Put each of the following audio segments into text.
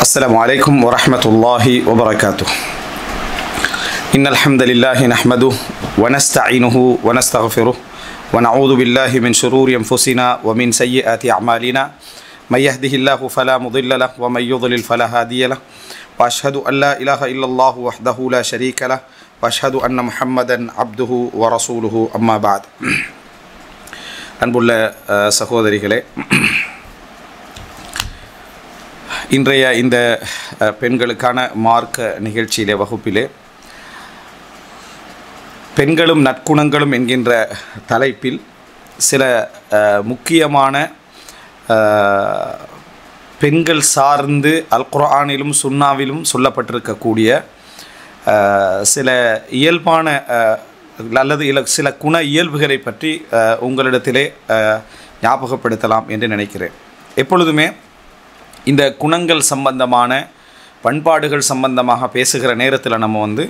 السلام عليكم ورحمة الله وبركاته. إن الحمد لله نحمده ونستعينه ونستغفره ونعوذ بالله من شرور أنفسنا ومن سيئات أعمالنا من يهده الله فلا مضل له ومن يضلل فلا هادي له وأشهد أن لا إله إلا الله وحده لا شريك له وأشهد أن محمدا عبده ورسوله أما بعد. அன்புள்ள சகோதரிகளே, இன்றைய இந்த பெண்களுக்கான மார்க்க நிகழ்ச்சியிலே வகுப்பிலே பெண்களும் நற்குணங்களும் என்கின்ற தலைப்பில் சில முக்கியமான பெண்கள் சார்ந்து அல் குர்ஆனிலும் சுன்னாவிலும் சொல்லப்பட்டிருக்கக்கூடிய சில இயல்பான அல்லது சில குண இயல்புகளை பற்றி உங்களிடத்திலே ஞாபகப்படுத்தலாம் என்று நினைக்கிறேன். எப்பொழுதுமே இந்த குணங்கள் சம்பந்தமான பண்பாடுகள் சம்பந்தமாக பேசுகிற நேரத்தில் நம்ம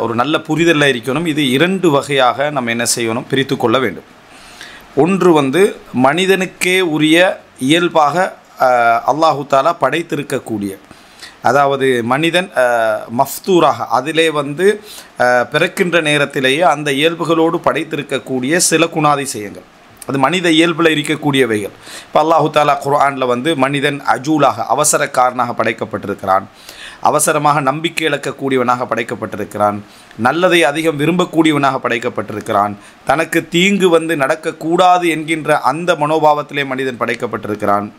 ஒரு நல்ல புரிதலில் இருக்கணும். இது இரண்டு வகையாக நம்ம என்ன செய்யணும், பிரித்து கொள்ள வேண்டும். ஒன்று மனிதனுக்கே உரிய இயல்பாக அல்லாஹு தாலா படைத்திருக்கக்கூடிய, அதாவது மனிதன் மஃப்தூராக அதிலே பிறக்கின்ற நேரத்திலேயே அந்த இயல்புகளோடு படைத்திருக்கக்கூடிய சில குணாதிசயங்கள், அது மனித இயல்பில் இருக்கக்கூடியவைகள். இப்போ அல்லாஹு தாலா குர்ஆனில் மனிதன் அஜூலாக அவசரக்காரனாக படைக்கப்பட்டிருக்கிறான், அவசரமாக நம்பிக்கை இழக்கக்கூடியவனாக படைக்கப்பட்டிருக்கிறான், நல்லதை அதிகம் விரும்பக்கூடியவனாக படைக்கப்பட்டிருக்கிறான், தனக்கு தீங்கு நடக்கக்கூடாது என்கின்ற அந்த மனோபாவத்திலே மனிதன் படைக்கப்பட்டிருக்கிறான்.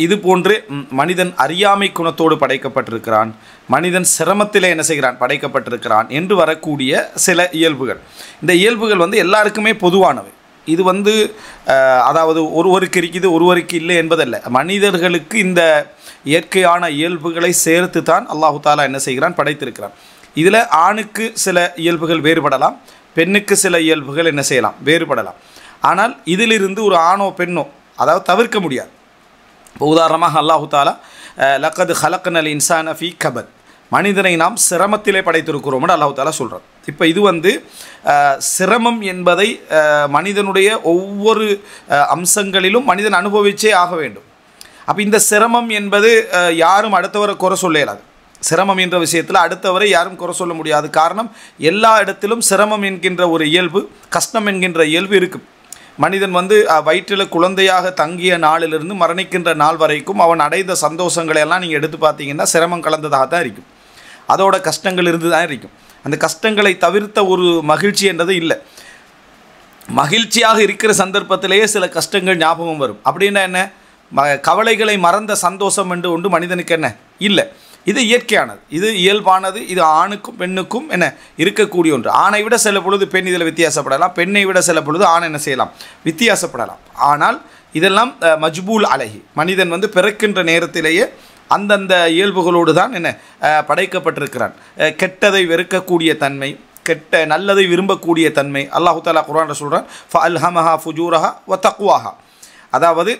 இது போன்று மனிதன் அறியாமை குணத்தோடு படைக்கப்பட்டிருக்கிறான், மனிதன் சிரமத்திலே என்ன செய்கிறான், படைக்கப்பட்டிருக்கிறான் என்று வரக்கூடிய சில இயல்புகள். இந்த இயல்புகள் எல்லாருக்குமே பொதுவானவை. இது அதாவது ஒருவருக்கு இருக்குது ஒருவருக்கு இல்லை என்பதல்ல. மனிதர்களுக்கு இந்த இயற்கையான இயல்புகளை சேர்த்து தான் அல்லாஹு தாலா என்ன செய்கிறான், படைத்திருக்கிறான். இதில் ஆணுக்கு சில இயல்புகள் வேறுபடலாம், பெண்ணுக்கு சில இயல்புகள் என்ன செய்யலாம், வேறுபடலாம். ஆனால் இதிலிருந்து ஒரு ஆணோ பெண்ணோ அதாவது தவிர்க்க முடியாது. இப்போ உதாரணமாக அல்லாஹு தாலா லக்கது ஹலக்னல் இன்சான ஃபீ கபத், மனிதனை நாம் சிரமத்திலே படைத்திருக்கிறோம்னு அல்லாஹு தாலா சொல்கிறார். இப்போ இது சிரமம் என்பதை மனிதனுடைய ஒவ்வொரு அம்சங்களிலும் மனிதன் அனுபவிச்சே ஆக வேண்டும். அப்போ இந்த சிரமம் என்பது யாரும் அடுத்தவரை குறை சொல்ல இயலாது. சிரமம் என்ற விஷயத்தில் அடுத்தவரை யாரும் குறை சொல்ல முடியாது. காரணம், எல்லா இடத்திலும் சிரமம் என்கின்ற ஒரு இயல்பு, கஷ்டம் என்கின்ற இயல்பு இருக்குது. மனிதன் வயிற்றில் குழந்தையாக தங்கிய நாளிலிருந்து மரணிக்கின்ற நாள் வரைக்கும் அவன் அடைந்த சந்தோஷங்களை எல்லாம் நீங்கள் எடுத்து பார்த்தீங்கன்னா சிரமம் கலந்ததாக தான் இருக்கும், அதோட கஷ்டங்கள் இருந்து தான் இருக்கும். அந்த கஷ்டங்களை தவிர்த்த ஒரு மகிழ்ச்சி என்றது இல்லை. மகிழ்ச்சியாக இருக்கிற சந்தர்ப்பத்திலேயே சில கஷ்டங்கள் ஞாபகம் வரும். அப்படின்னா என்ன, கவலைகளை மறந்த சந்தோஷம் என்று ஒன்று மனிதனுக்கு என்ன இல்லை. இது இயற்கையானது, இது இயல்பானது, இது ஆணுக்கும் பெண்ணுக்கும் என்ன இருக்கக்கூடிய ஒன்று. ஆணை விட சில பொழுது பெண் இதில் வித்தியாசப்படலாம், பெண்ணை விட சில பொழுது ஆண் என்ன செய்யலாம், வித்தியாசப்படலாம். ஆனால் இதெல்லாம் மஜ்பூல் அலஹி, மனிதன் பிறக்கின்ற நேரத்திலேயே அந்தந்த இயல்புகளோடு தான் என்ன படைக்கப்பட்டிருக்கிறான். கெட்டதை வெறுக்கக்கூடிய தன்மை, நல்லதை விரும்பக்கூடிய தன்மை அல்லாஹு தாலா குர்ஆனில் சொல்கிறான், ஃபஅல்ஹமஹா ஃபுஜூரஹா வ தக்வாஹா. அதாவது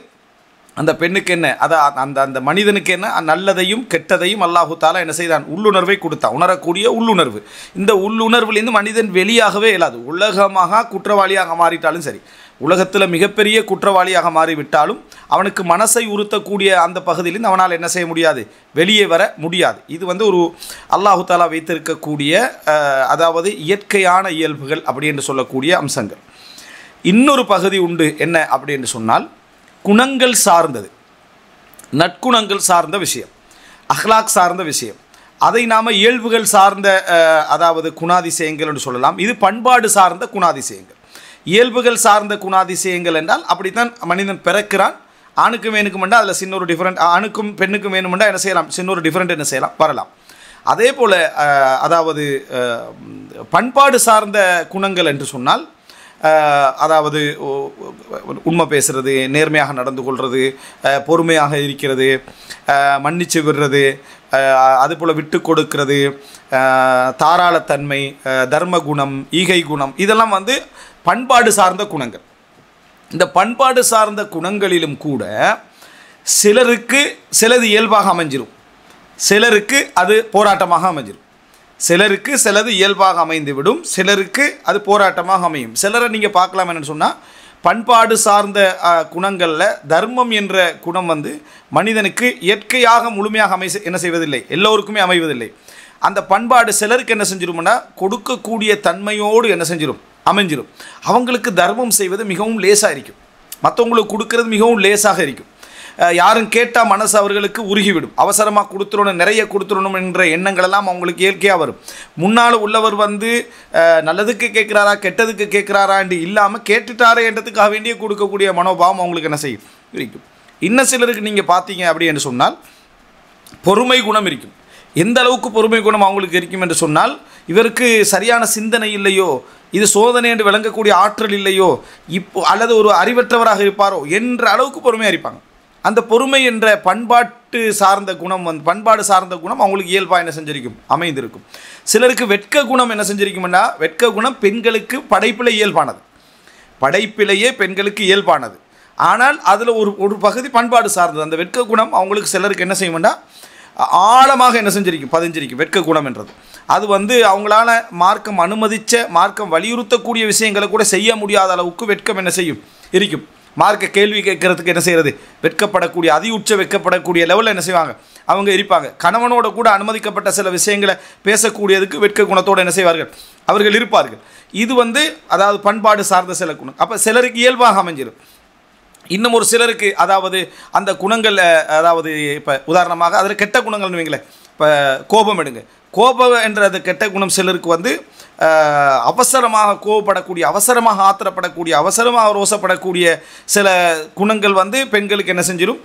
அந்த பெண்ணுக்கு என்ன, அந்த மனிதனுக்கு என்ன, நல்லதையும் கெட்டதையும் அல்லாஹு தாலா என்ன செய்தான், உள்ளுணர்வை கொடுத்தான், உணரக்கூடிய உள்ளுணர்வு. இந்த உள்ளுணர்விலேருந்து மனிதன் வெளியாகவே இயலாது. உலகமாக குற்றவாளியாக மாறிட்டாலும் சரி, உலகத்தில் மிகப்பெரிய குற்றவாளியாக மாறிவிட்டாலும் அவனுக்கு மனசை உறுத்தக்கூடிய அந்த பகுதியிலிருந்து அவனால் என்ன செய்ய முடியாது, வெளியே வர முடியாது. இது ஒரு அல்லாஹு தாலா வைத்திருக்கக்கூடிய அதாவது இயற்கையான இயல்புகள் அப்படி என்று சொல்லக்கூடிய அம்சங்கள். இன்னொரு பகுதி உண்டு, என்ன அப்படி என்று சொன்னால் குணங்கள் சார்ந்தது, நற்குணங்கள் சார்ந்த விஷயம், அஹ்லாக் சார்ந்த விஷயம். அதை நாம் இயல்புகள் சார்ந்த அதாவது குணாதிசயங்கள் என்று சொல்லலாம். இது பண்பாடு சார்ந்த குணாதிசயங்கள். இயல்புகள் சார்ந்த குணாதிசயங்கள் என்றால் அப்படித்தான் மனிதன் பிறக்கிறான். ஆணுக்கும் வேணுக்கும் என்றால் அதில் சின்ன ஒரு டிஃப்ரெண்ட், ஆணுக்கும் பெண்ணுக்கும் வேணுமெண்டா என்ன செய்யலாம், சின்ன ஒரு டிஃப்ரெண்ட் என்ன செய்யலாம், வரலாம். அதே போல் அதாவது பண்பாடு சார்ந்த குணங்கள் என்று சொன்னால் அதாவது உண்மை பேசுகிறது, நேர்மையாக நடந்து கொள்வது, பொறுமையாக இருக்கிறது, மன்னிச்சு விடுறது, அதுபோல் விட்டு கொடுக்கிறது, தாராளத்தன்மை, தர்ம குணம், ஈகை குணம், இதெல்லாம் பண்பாடு சார்ந்த குணங்கள். இந்த பண்பாடு சார்ந்த குணங்களிலும் கூட சிலருக்கு சிலது இயல்பாக அமைஞ்சிரும், சிலருக்கு அது போராட்டமாக அமைஞ்சிரும். சிலருக்கு சிலது இயல்பாக அமைந்துவிடும், சிலருக்கு அது போராட்டமாக அமையும். சிலரை நீங்கள் பார்க்கலாம் என்னென்னு சொன்னால் பண்பாடு சார்ந்த குணங்களில் தர்மம் என்ற குணம் வந்து மனிதனுக்கு இயற்கையாக முழுமையாக என்ன செய்வதில்லை, எல்லோருக்குமே அமைவதில்லை. அந்த பண்பாடு சிலருக்கு என்ன செஞ்சிரும்னா கொடுக்கக்கூடிய தன்மையோடு என்ன செஞ்சிடும், அமைஞ்சிடும். அவங்களுக்கு தர்மம் செய்வது மிகவும் லேசாக இருக்கும், மற்றவங்களுக்கு கொடுக்கறது மிகவும் லேசாக இருக்கும். யாரும் கேட்டால் மனசு அவர்களுக்கு உருகிவிடும். அவசரமாக கொடுத்துடணும், நிறைய கொடுத்துடணும் என்ற எண்ணங்கள் எல்லாம் அவங்களுக்கு இயற்கையாக வரும். முன்னால் உள்ளவர் வந்து நல்லதுக்கு கேட்குறாரா கெட்டதுக்கு கேட்குறாரான்னு இல்லாமல் கேட்டுட்டாரே என்றதுக்காக வேண்டிய கொடுக்கக்கூடிய மனோபாவம் அவங்களுக்கு என்ன செய்யும், இருக்கும். இன்னும் சிலருக்கு நீங்கள் பார்த்தீங்க அப்படின்னு சொன்னால் பொறுமை குணம் இருக்கும். எந்த அளவுக்கு பொறுமை குணம் அவங்களுக்கு இருக்கும் என்று சொன்னால், இவருக்கு சரியான சிந்தனை இல்லையோ, இது சோதனை என்று விளங்கக்கூடிய ஆற்றல் இல்லையோ, இப்போ அல்லது ஒரு அறிவற்றவராக இருப்பாரோ என்ற அளவுக்கு பொறுமையாக இருப்பாங்க. அந்த பொறுமை என்ற பண்பாடு சார்ந்த குணம் அவங்களுக்கு இயல்பாக என்ன செஞ்சிருக்கும், அமைந்திருக்கும். சிலருக்கு வெட்க குணம் என்ன செஞ்சிருக்கும்னா, வெட்க குணம் பெண்களுக்கு படைப்பிலே இயல்பானது, படைப்பிலேயே பெண்களுக்கு இயல்பானது. ஆனால் அதில் ஒரு பகுதி பண்பாடு சார்ந்தது. அந்த வெட்க குணம் அவங்களுக்கு சிலருக்கு என்ன செய்யும்னா ஆழமாக என்ன செஞ்சிருக்கும், பதிஞ்சிருக்கும். வெட்க குணம் என்றது அது வந்து அவங்களால மார்க்கம் அனுமதித்த, மார்க்கம் வலியுறுத்தக்கூடிய விஷயங்களை கூட செய்ய முடியாத அளவுக்கு வெட்கம் என்ன செய்யும், இருக்கும். மார்க்க கேள்வி கேட்கறதுக்கு என்ன செய்கிறது, வெட்கப்படக்கூடிய, அதிஉச்ச வெட்கப்படக்கூடிய லெவலில் என்ன செய்வாங்க, அவங்க இருப்பாங்க. கணவனோட கூட அனுமதிக்கப்பட்ட சில விஷயங்களை பேசக்கூடியதுக்கு வெட்க குணத்தோடு என்ன செய்வார்கள், அவர்கள் இருப்பார்கள். இது வந்து அதாவது பண்பாடு சார்ந்த சில குணம். அப்போ சிலருக்கு இயல்பாக அமைஞ்சிடும். இன்னும் ஒரு சிலருக்கு அதாவது அந்த குணங்கள், அதாவது இப்போ உதாரணமாக அதில் கெட்ட குணங்கள்னு வைங்களேன். இப்போ கோபம் எடுங்க, கோபம் என்ற அது கெட்ட குணம் சிலருக்கு வந்து அவசரமாக கோபப்படக்கூடிய, அவசரமாக ஆத்திரப்படக்கூடிய, அவசரமாக ரோசப்படக்கூடிய சில குணங்கள் வந்து பெண்களுக்கு என்ன செஞ்சிடும்,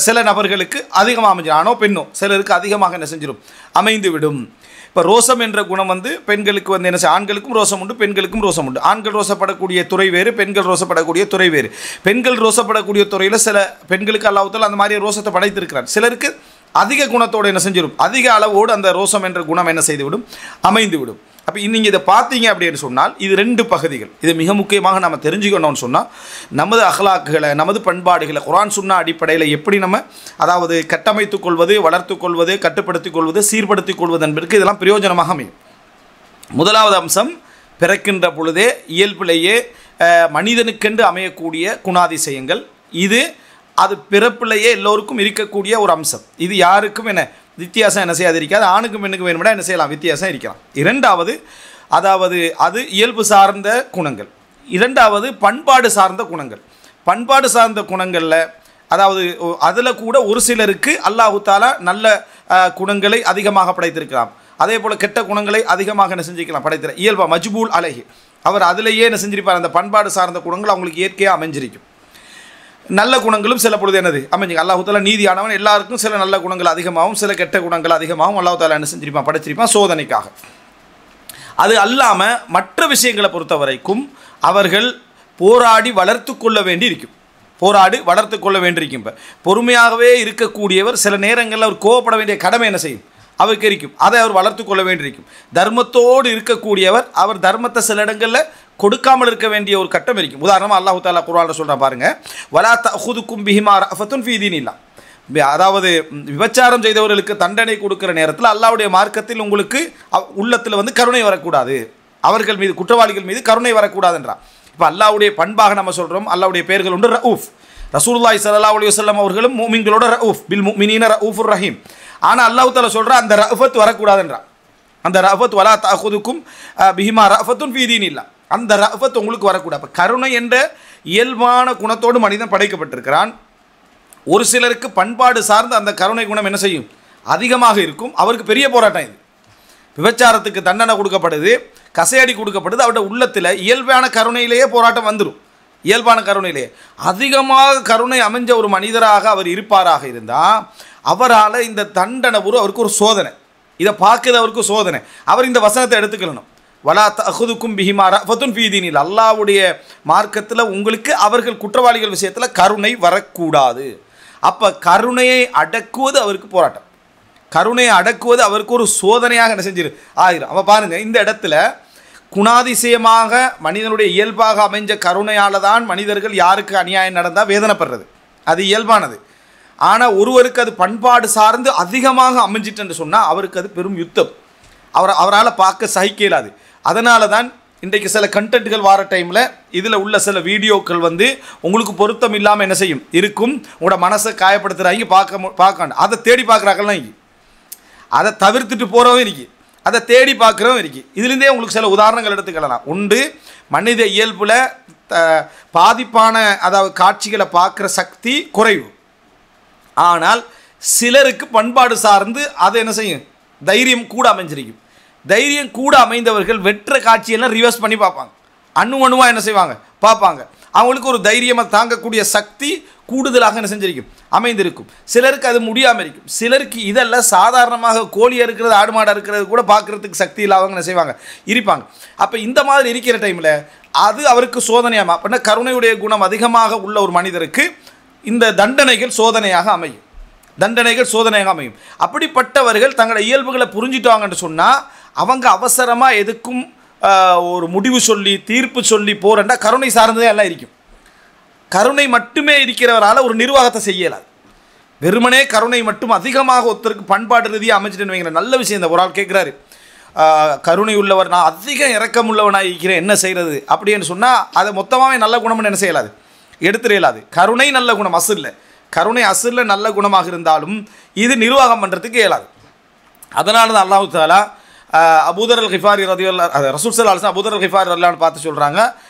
சில நபர்களுக்கு அதிகமாக அமைஞ்சிடும். ஆணோ பெண்ணோ சிலருக்கு அதிகமாக என்ன செஞ்சிடும், அமைந்து விடும். இப்போ ரோசம் என்ற குணம் வந்து பெண்களுக்கு வந்து என்ன செய்ய, ஆண்களுக்கும் ரோசம் உண்டு, பெண்களுக்கும் ரோசம் உண்டு. ஆண்கள் ரோசப்படக்கூடிய துறை வேறு, பெண்கள் ரோசப்படக்கூடிய துறை வேறு. பெண்கள் ரோசப்படக்கூடிய துறையில் சில பெண்களுக்கு அல்லாஹ்வுத்தாலா அந்த மாதிரி ரோசத்தை படைத்திருக்கிறார். சிலருக்கு அதிக குணத்தோடு என்ன செஞ்சிடும், அதிக அளவோடு அந்த ரோசம் என்ற குணம் என்ன செய்துவிடும், அமைந்து விடும். அப்போ நீங்கள் இதை பார்த்தீங்க அப்படின்னு சொன்னால் இது ரெண்டு பகுதிகள். இது மிக முக்கியமாக நம்ம தெரிஞ்சுக்கணும்னு சொன்னால், நமது அஹ்லாக்குகளை, நமது பண்பாடுகளை குர்ஆன் சுன்னா அடிப்படையில் எப்படி நம்ம அதாவது கட்டமைத்துக் கொள்வது, வளர்த்துக் கொள்வது, கட்டுப்படுத்திக் கொள்வது, சீர்படுத்திக் கொள்வது என்பதற்கு இதெல்லாம் பிரயோஜனமாக அமையும். முதலாவது அம்சம், பிறக்கின்ற பொழுதே இயல்பிலேயே மனிதனுக்கென்று அமையக்கூடிய குணாதிசயங்கள். அது பிறப்பிலேயே எல்லோருக்கும் இருக்கக்கூடிய ஒரு அம்சம். இது யாருக்கும் என்ன வித்தியாசம் என்ன செய்யாது இருக்காது. ஆணுக்கும் பெண்ணுக்கும் வேணும்னா என்ன செய்யலாம், வித்தியாசம் இருக்கலாம். இரண்டாவது அதாவது அது இயல்பு சார்ந்த குணங்கள். இரண்டாவது பண்பாடு சார்ந்த குணங்கள். பண்பாடு சார்ந்த குணங்களில் அதாவது அதில் கூட ஒரு சிலருக்கு அல்லாஹ்வுத்தாலா நல்ல குணங்களை அதிகமாக படைத்திருக்கலாம். அதே போல் கெட்ட குணங்களை அதிகமாக என்ன செஞ்சுக்கலாம், படைத்திர இயல்பா மஜ்பூல் அலைஹி, அவர் அதிலேயே என்ன செஞ்சிருப்பார், அந்த பண்பாடு சார்ந்த குணங்கள் அவங்களுக்கு இயற்கையாக அமைஞ்சிருக்கும். நல்ல குணங்களும் சில பொழுது என்னது அமைஞ்சிங்க. அல்லாஹ்வுத்தாலா நீதியானவன், எல்லாருக்கும் சில நல்ல குணங்கள் அதிகமாகவும் சில கெட்ட குணங்கள் அதிகமாகவும் அல்லாஹ்வுத்தாலா என்ன செஞ்சிருப்பான், படைச்சிருப்பான் சோதனைக்காக. அது அல்லாமல் மற்ற விஷயங்களை பொறுத்த வரைக்கும் அவர்கள் போராடி வளர்த்து கொள்ள வேண்டி இருக்கும். வளர்த்து கொள்ள வேண்டியிருக்கும். இப்போ பொறுமையாகவே இருக்கக்கூடியவர் சில நேரங்களில் அவர் கோவப்பட வேண்டிய கடமை என்ன செய்யும், அவருக்கு இருக்கும். அதை அவர் வளர்த்து கொள்ள வேண்டியிருக்கும். தர்மத்தோடு இருக்கக்கூடியவர் அவர் தர்மத்தை சில இடங்களில் கொடுக்காமல் இருக்க வேண்டிய ஒரு கட்டம் இருக்கும். உதாரணமாக அல்லாஹ்வுத்தாலா குர்ஆனில் சொல்கிறா பாருங்க, வலா தஅஹுதுக்கும் பிஹிமா ரஅஃபத்துன் ஃபீ தீனில்லாஹ். அதாவது விபச்சாரம் செய்தவர்களுக்கு தண்டனை கொடுக்குற நேரத்தில் அல்லாஹ்வுடைய மார்க்கத்தில் உங்களுக்கு உள்ளத்தில் வந்து கருணை வரக்கூடாது, அவர்கள் மீது, குற்றவாளிகள் மீது கருணை வரக்கூடாதுன்றான். இப்போ அல்லாஹ்வுடைய பண்பாக நம்ம சொல்கிறோம், அல்லாஹ்வுடைய பெயர்கள் உண்டு ரഊஃப். ரசூலுல்லாஹி ஸல்லல்லாஹு அலைஹி வஸல்லம் அவர்களும் மூமின்களோட ரഊஃப், பில் முஃமினீன ரഊஃபுர் ரஹீம். ஆனால் அல்லாஹ்வுத்தாலா சொல்கிறா அந்த ரஅஃபத் வரக்கூடாதுன்றான். அந்த ரஅஃபத் வலா தஅஹுதுக்கும் பிஹிமா ரஅஃபத்துன் ஃபீ தீனில்லாஹ், அந்த ரஅஃபத் உங்களுக்கு வரக்கூடாது. அப்போ கருணை என்ற இயல்பான குணத்தோடு மனிதன் படைக்கப்பட்டிருக்கிறான். ஒரு சிலருக்கு பண்பாடு சார்ந்த அந்த கருணை குணம் என்ன செய்யும், அதிகமாக இருக்கும். அவருக்கு பெரிய போராட்டம். இது விபச்சாரத்துக்கு தண்டனை கொடுக்கப்படுது, கசையடி கொடுக்கப்படுது, அவருடைய உள்ளத்தில் இயல்பான கருணையிலேயே போராட்டம் வந்துடும். இயல்பான கருணையிலேயே அதிகமாக கருணை அமைஞ்ச ஒரு மனிதராக அவர் இருப்பாராக இருந்தால் அவரால் இந்த தண்டனை அவருக்கு ஒரு சோதனை, இதை பார்க்குறது அவருக்கு சோதனை. அவர் இந்த வசனத்தை எடுத்துக்கணும், வலா தஅஹுதுக்கும் பிஹிமா ரஅஃபத்துன் ஃபீ தீனில்லாஹ், அல்லாஹ்வுடைய மார்க்கத்தில் உங்களுக்கு அவர்கள் குற்றவாளிகள் விஷயத்தில் கருணை வரக்கூடாது. அப்போ கருணையை அடக்குவது அவருக்கு போராட்டம், கருணையை அடக்குவது அவருக்கு ஒரு சோதனையாக என்ன செஞ்சிரு ஆகிரும். அப்போ பாருங்கள், இந்த இடத்துல குணாதிசயமாக மனிதனுடைய இயல்பாக அமைஞ்ச கருணையால் தான் மனிதர்கள் யாருக்கு அநியாயம் நடந்தால் வேதனைப்படுறது, அது இயல்பானது. ஆனால் ஒருவருக்கு அது பண்பாடு சார்ந்து அதிகமாக அமைஞ்சிட்டுன்னு சொன்னால் அவருக்கு அது பெரும் யுத்தம், அவரால் பார்க்க சகிக்க இயலாது. அதனால தான் இன்றைக்கு சில கண்டென்ட்கள் வர டைமில் இதில் உள்ள சில வீடியோக்கள் வந்து உங்களுக்கு பொருத்தம் இல்லாமல் என்ன செய்யும் இருக்கும், உங்களோட மனசை காயப்படுத்துகிறாங்க, பார்க்கணும். அதை தேடி பார்க்குறாங்கலாம் இருக்கு, அதை தவிர்த்துட்டு போகிறவங்க இருக்கு, அதை தேடி பார்க்குறவங்க இருக்கு. இதுலேருந்தே உங்களுக்கு சில உதாரணங்கள் எடுத்துக்கலாம். உண்டு மனித இயல்பில் பாதிப்பான அதாவது காட்சிகளை பார்க்குற சக்தி குறைவு. ஆனால் சிலருக்கு பண்பாடு சார்ந்து அதை என்ன செய்யும், தைரியம் கூட அமைஞ்சிருக்கும். தைரியம் கூட அமைந்தவர்கள் வெற்ற காட்சியெல்லாம் ரிவர்ஸ் பண்ணி பார்ப்பாங்க, அணுவா என்ன செய்வாங்க பார்ப்பாங்க. அவங்களுக்கு ஒரு தைரியமாக தாங்கக்கூடிய சக்தி கூடுதலாக என்ன செஞ்சிருக்கும், அமைந்திருக்கும். சிலருக்கு அது முடியாமல் இருக்கும். சிலருக்கு இதெல்லாம் சாதாரணமாக கோழி இருக்கிறது, ஆடு மாடு இருக்கிறது கூட பார்க்குறதுக்கு சக்தி இல்லாதவங்க என்ன செய்வாங்க இருப்பாங்க. அப்போ இந்த மாதிரி இருக்கிற டைமில் அது அவருக்கு சோதனையாக, அப்படின்னா கருணையுடைய குணம் அதிகமாக உள்ள ஒரு மனிதருக்கு இந்த தண்டனைகள் சோதனையாக அமையும். அப்படிப்பட்டவர்கள் தங்களோட இயல்புகளை புரிஞ்சிட்டாங்கன்னு சொன்னால் அவங்க அவசரமாக எதுக்கும் ஒரு முடிவு சொல்லி தீர்ப்பு சொல்லி போகிறேன்டா கருணை சார்ந்ததே எல்லாம் இருக்கும். கருணை மட்டுமே இருக்கிறவரால் ஒரு நிர்வாகத்தை செய்யலாது. வெறுமனே கருணை மட்டும் அதிகமாக ஒருத்தருக்கு பண்பாடு ரீதியாக அமைச்சிட்டு வைங்கிற நல்ல விஷயம். இந்த ஒரு ஆள் கேட்குறாரு, கருணை உள்ளவர், நான் அதிகம் இரக்கம் உள்ளவனாக இருக்கிறேன், என்ன செய்கிறது அப்படின்னு சொன்னால் அதை மொத்தமாகவே நல்ல குணம்னு என்ன செய்யலாது, எடுத்துடையலாது. கருணை நல்ல குணம் அசுல்ல, கருணை அசுல்ல நல்ல குணமாக இருந்தாலும் இது நிர்வாகம் பண்ணுறதுக்கு இயலாது. அதனால தான் அல்லாஹ் தஆலா அபூதர் அல் கிஃபாரி ரலியல்லாஹு ரசூல் ஸல்லல்லாஹு அலைஹி வஸல்லம் அபூதர் அல் கிஃபாரி ரலியல்லாஹு பார்த்து சொல்கிறாங்க,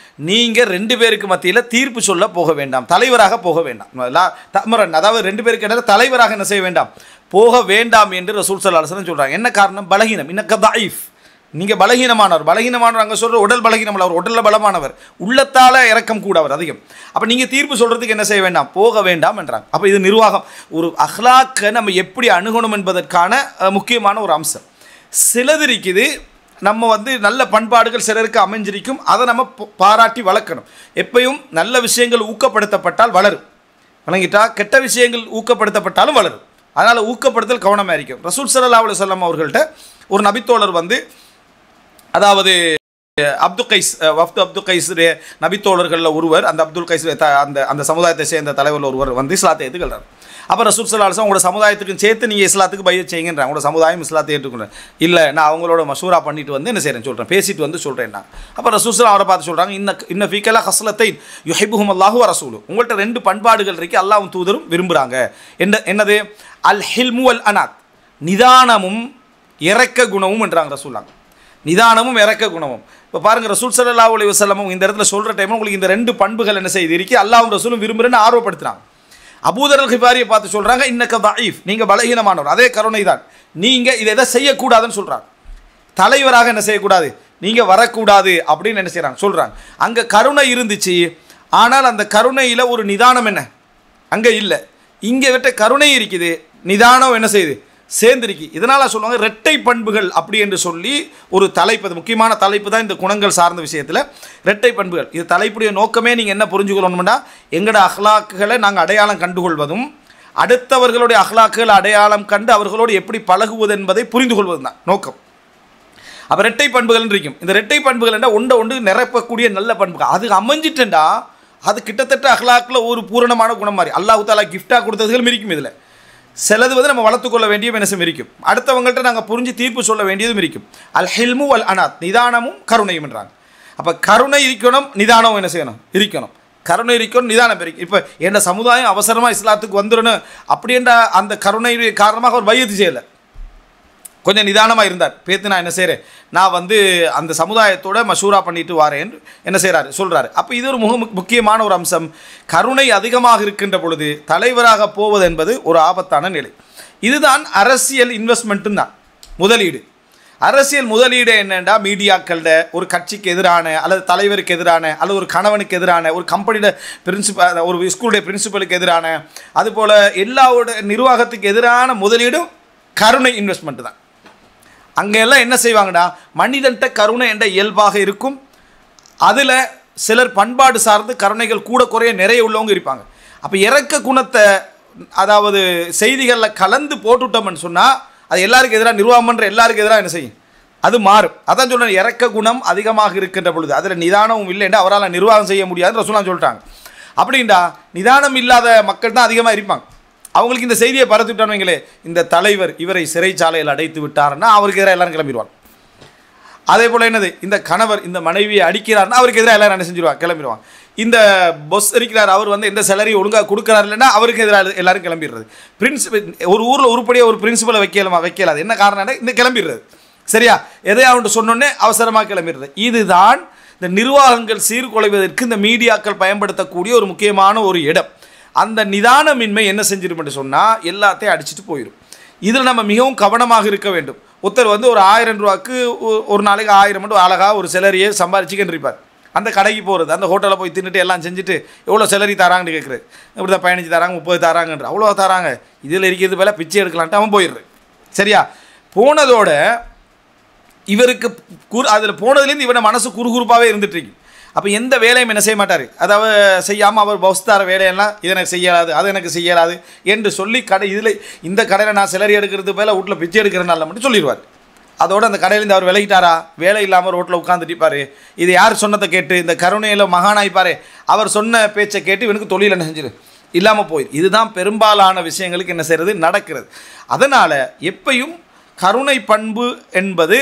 நீங்கள் 2 பேருக்கு மத்தியில் தீர்ப்பு சொல்ல போக வேண்டாம், தலைவராக போக வேண்டாம். தமரன் அதாவது 2 பேருக்கு இடையில தலைவராக என்ன செய்ய வேண்டாம், போக வேண்டாம் என்று ரசூல் ஸல்லல்லாஹு அலைஹி வஸல்லம் சொல்கிறாங்க. என்ன காரணம்? பலகீனம். இன்னக்க தஈஃப், நீங்கள் பலகீனமானவர் அங்கே சொல்கிற உடல் பலகீனம், அவர் உடலில் பலமானவர், உள்ளத்தால் இறக்கம் கூட அவர் அதிகம். அப்போ நீங்கள் தீர்ப்பு சொல்கிறதுக்கு என்ன செய்ய வேண்டாம், போக வேண்டாம் என்றாங்க. அப்போ இது நிர்வாகம். ஒரு அஹ்லாக்கை நம்ம எப்படி அணுகணும் என்பதற்கான முக்கியமான ஒரு அம்சம். சிலது இருக்குது, நம்ம வந்து நல்ல பண்பாடுகள் சிலருக்கு அமைஞ்சிருக்கும், அதை நம்ம பாராட்டி வளர்க்கணும். எப்பயும் நல்ல விஷயங்கள் ஊக்கப்படுத்தப்பட்டால் வளரும், வணங்கிட்டா கெட்ட விஷயங்கள் ஊக்கப்படுத்தப்பட்டாலும் வளரும். அதனால் ஊக்கப்படுத்தல் கவனமாக இருக்கும். ரசூல் ஸல்லல்லாஹு அலைஹி வஸல்லம் அவர்கள்ட்ட ஒரு நபித்தோழர் வந்து, அதாவது அப்துல் கைஸ் அப்துல் கைஸ் நபித்தோழர்களில் ஒருவர், அந்த அப்துல் கைஸ் அந்த சமுதாயத்தை சேர்ந்த தலைவரில் ஒருவர் வந்து இஸ்லாத்தை ஏற்றுக்கிறார். அப்போ ரசூல் ஸல்லல்லாஹு அலைஹி வஸல்லம் உங்களோட சமுதாயத்துக்கும் சேர்த்து நீங்கள் இஸ்லாத்துக்கு பையத் செய்யுங்கன்றாங்க. உங்களோட சமுதாயம் இஸ்லாத்தை ஏற்றுக்கொண்டேன். இல்லை, நான் அவங்களோட மஷூரா பண்ணிட்டு வந்து என்ன செய்கிறேன் சொல்கிறேன், பேசிட்டு வந்து சொல்கிறேன். அப்போ ரசூல் ஸல்லல்லாஹு அவரை பார்த்து சொல்கிறாங்க, இன்ன ஃபீக்கலா ஹஸ்லத்தை யுஹிப்புஹும் அல்லாஹு வ ரசூலு, உங்கள்கிட்ட 2 பண்பாடுகள் இருக்குது, அல்லாஹ்வும் தூதரும் விரும்புகிறாங்க. என்னது? அல் ஹில்மு அல் அனாத், நிதானமும் இறக்க குணமும் என்றாங்க ரசூலுல்லாஹ். நிதானமும் இறக்க குணமும். இப்போ பாருங்கள், ரசூல் ஸல்லல்லாஹு அலைஹி வஸல்லம் இந்த இடத்துல சொல்கிற டைமில் உங்களுக்கு இந்த 2 பண்புகள் என்ன செய்து இருக்கு, அல்லாஹ்வும் ரசூலும் விரும்புகிறேன்னு ஆர்வப்படுத்துகிறாங்க. அபூதர் அல் கிஃபாரியை பார்த்து சொல்கிறாங்க, இன்னக்க தஈஃப், நீங்கள் பலகீனமானவர், அதே கருணை தான், நீங்கள் இதை எதை செய்யக்கூடாதுன்னு சொல்கிறாங்க. தலைவராக என்ன செய்யக்கூடாது, நீங்கள் வரக்கூடாது அப்படின்னு என்ன செய்கிறாங்க சொல்கிறாங்க. அங்கே கருணை இருந்துச்சு, ஆனால் அந்த கருணையில் ஒரு நிதானம் என்ன அங்கே இல்லை. இங்கே விட்ட கருணை இருக்குது, நிதானம் என்ன செய்யுது சேர்ந்துருக்கு. இதனால் சொல்லுவாங்க இரட்டை பண்புகள் அப்படி என்று சொல்லி ஒரு தலைப்பு, அது முக்கியமான தலைப்பு தான் இந்த குணங்கள் சார்ந்த விஷயத்தில். இரட்டை பண்புகள், இது தலைப்புடைய நோக்கமே நீங்கள் என்ன புரிஞ்சுக்கணும்னா, எங்களோட அஹ்லாக்குகளை நாங்கள் அடையாளம் கண்டுகொள்வதும், அடுத்தவர்களுடைய அஹ்லாக்குகளை அடையாளம் கண்டு அவர்களோடு எப்படி பழகுவது என்பதை புரிந்து கொள்வது தான் நோக்கம். அப்போ இரட்டை பண்புகள் இருக்கும். இந்த இரட்டை பண்புகள் என்றால் ஒன்றை நிரப்பக்கூடிய நல்ல பண்புகள். அது அமைஞ்சிட்டேன்டா அது கிட்டத்தட்ட அஹ்லாக்கில் ஒரு பூரணமான குணம் மாதிரி. அல்லாஹ் தஆலா கிஃப்டாக கொடுத்ததுகளும் இருக்கும். இதில் சிலது வந்து நம்ம வளர்த்துக்கொள்ள வேண்டிய மனசும் இருக்கும், அடுத்தவங்கள்ட்ட நாங்கள் புரிஞ்சு தீர்ப்பு சொல்ல வேண்டியதும் இருக்கும். அல் ஹில்மு அல் அனாத், நிதானமும் கருணையும் என்றாங்க. அப்போ கருணை இருக்கணும், நிதானம் என்ன செய்யணும் இருக்கணும். கருணை இருக்கணும், நிதானம் இருக்கும். இப்போ என்ன சமுதாயம் அவசரமாக இஸ்லாத்துக்கு வந்துடணும் அப்படின்ற அந்த கருணை காரணமாக அவர் பையத்து செய்யலை, கொஞ்சம் நிதானமாக இருந்தார். பேத்து நான் என்ன செய்கிறேன், நான் வந்து அந்த சமுதாயத்தோட மஷூரா பண்ணிட்டு வாரேன் என்ன செய்கிறாரு சொல்கிறாரு. அப்போ இது ஒரு முக்கியமான ஒரு அம்சம். கருணை அதிகமாக இருக்கின்ற பொழுது தலைவராக போவது என்பது ஒரு ஆபத்தான நிலை. இதுதான் அரசியல் இன்வெஸ்ட்மெண்ட்டும் தான் முதலீடு. அரசியல் முதலீடு என்னென்னா, மீடியாக்கள ஒரு கட்சிக்கு எதிரான அல்லது தலைவருக்கு எதிரான அல்லது ஒரு கணவனுக்கு எதிரான, ஒரு கம்பெனியோட பிரின்சிபல், ஒரு ஸ்கூலுடைய பிரின்சிபலுக்கு எதிரான, அதுபோல் எல்லாவோட நிர்வாகத்துக்கு எதிரான முதலீடும் கருணை இன்வெஸ்ட்மெண்ட் தான். அங்கே எல்லாம் என்ன செய்வாங்கடா, மனிதன்ட்ட கருணை என்ற இயல்பாக இருக்கும். அதில் சிலர் பண்பாடு சார்ந்து கருணைகள் கூட குறைய நிறைய உள்ளவங்க இருப்பாங்க. அப்போ இறக்க குணத்தை அதாவது செய்திகளில் கலந்து போட்டுவிட்டோம்னு சொன்னால் அது எல்லாருக்கும் எதிராக, நிர்வாகம் பண்ணுற எல்லாருக்கும் எதிராக என்ன செய்யும், அது மாறும். அதான் சொல்கிறேன், இறக்க குணம் அதிகமாக இருக்கின்ற பொழுது அதில் நிதானமும் இல்லைன்னா அவரால் நிர்வாகம் செய்ய முடியாதுன்னு ரசூலுல்லாஹ் சொல்லிட்டாங்க. அப்படின்டா நிதானம் இல்லாத மக்கள் தான் அதிகமாக இருப்பாங்க. அவங்களுக்கு இந்த செய்தியை பரத்துவிட்டானுங்களே, இந்த தலைவர் இவரை சிறைச்சாலையில் அடைத்து விட்டாருன்னா அவருக்கு எதிராக எல்லாரும் கிளம்பிடுவாங்க. அதே போல் என்னது, இந்த கணவர் இந்த மனைவியை அடிக்கிறார்னா அவருக்கு எதிராக எல்லாரும் என்ன செஞ்சிருவாங்க, கிளம்பிடுவாங்க. இந்த பொஸ் இருக்கிறார், அவர் வந்து எந்த சேலரி ஒழுங்காக கொடுக்குறாரு இல்லைன்னா அவருக்கு எதிராக எல்லாரும் கிளம்பிடுறது. பிரின்சிபல் ஒரு ஊரில் உருப்படியாக ஒரு பிரின்சிபலை வைக்கலாது. என்ன காரணம்னா இந்த கிளம்பிடுறது. சரியா, எதை அவன்ட்டு சொன்னோன்னே அவசரமாக கிளம்பிடுறது. இதுதான் இந்த நிர்வாகங்கள் சீர்குலைவதற்கு இந்த மீடியாக்கள் பயன்படுத்தக்கூடிய ஒரு முக்கியமான ஒரு இடம். அந்த நிதானமின்மை என்ன செஞ்சிருமென்று சொன்னால் எல்லாத்தையும் அடிச்சுட்டு போயிடும். இதில் நம்ம மிகவும் கவனமாக இருக்க வேண்டும். ஒருத்தர் வந்து ஒரு 1000 ரூபாய்க்கு ஒரு நாளைக்கு 1000 மட்டும் அழகாக ஒரு சேலரியை சம்பாரிச்சுக்கின்னு இருப்பார். அந்த கடைக்கு போகிறது, அந்த ஹோட்டலில் போய் தின்னுட்டு எல்லாம் செஞ்சுட்டு எவ்வளோ சேலரி தராங்கன்னு கேட்குறது. இப்படி தான் 15 தராங்க 30 தராங்கன்ற, அவ்வளோ தராங்க, இதில் இருக்கிறது போல பிச்சை எடுக்கலான்ட்டு அவன் போயிடுறது. சரியா, போனதோட இவருக்கு அதில் போனதுலேருந்து இவனை மனசு குறுகுறுப்பாகவே இருந்துட்டுருக்கு. அப்போ எந்த வேலையும் என்ன செய்ய மாட்டார், அதாவது செய்யாமல் அவர் பௌஸ்தார வேலையெல்லாம் இது எனக்கு செய்யலாது அது எனக்கு செய்யலாது என்று சொல்லி இதில் இந்த கடையில் நான் சேலரி எடுக்கிறது போல வீட்டில் பிச்சை எடுக்கிறனால மட்டும் சொல்லிடுவார். அதோடு அந்த கடையிலேருந்து அவர் விலகிட்டாரா, வேலை இல்லாமல் ரோட்டில் உட்காந்துட்டிப்பார். இது யார் சொன்னதை கேட்டு இந்த கருணையில் மகானாய்ப்பார், அவர் சொன்ன பேச்சை கேட்டு இவனுக்கு தொழில் என்ன செஞ்சிரு இல்லாமல் போயிடும். இதுதான் பெரும்பாலான விஷயங்களுக்கு என்ன செய்கிறது நடக்கிறது. அதனால் எப்பையும் கருணை பண்பு என்பது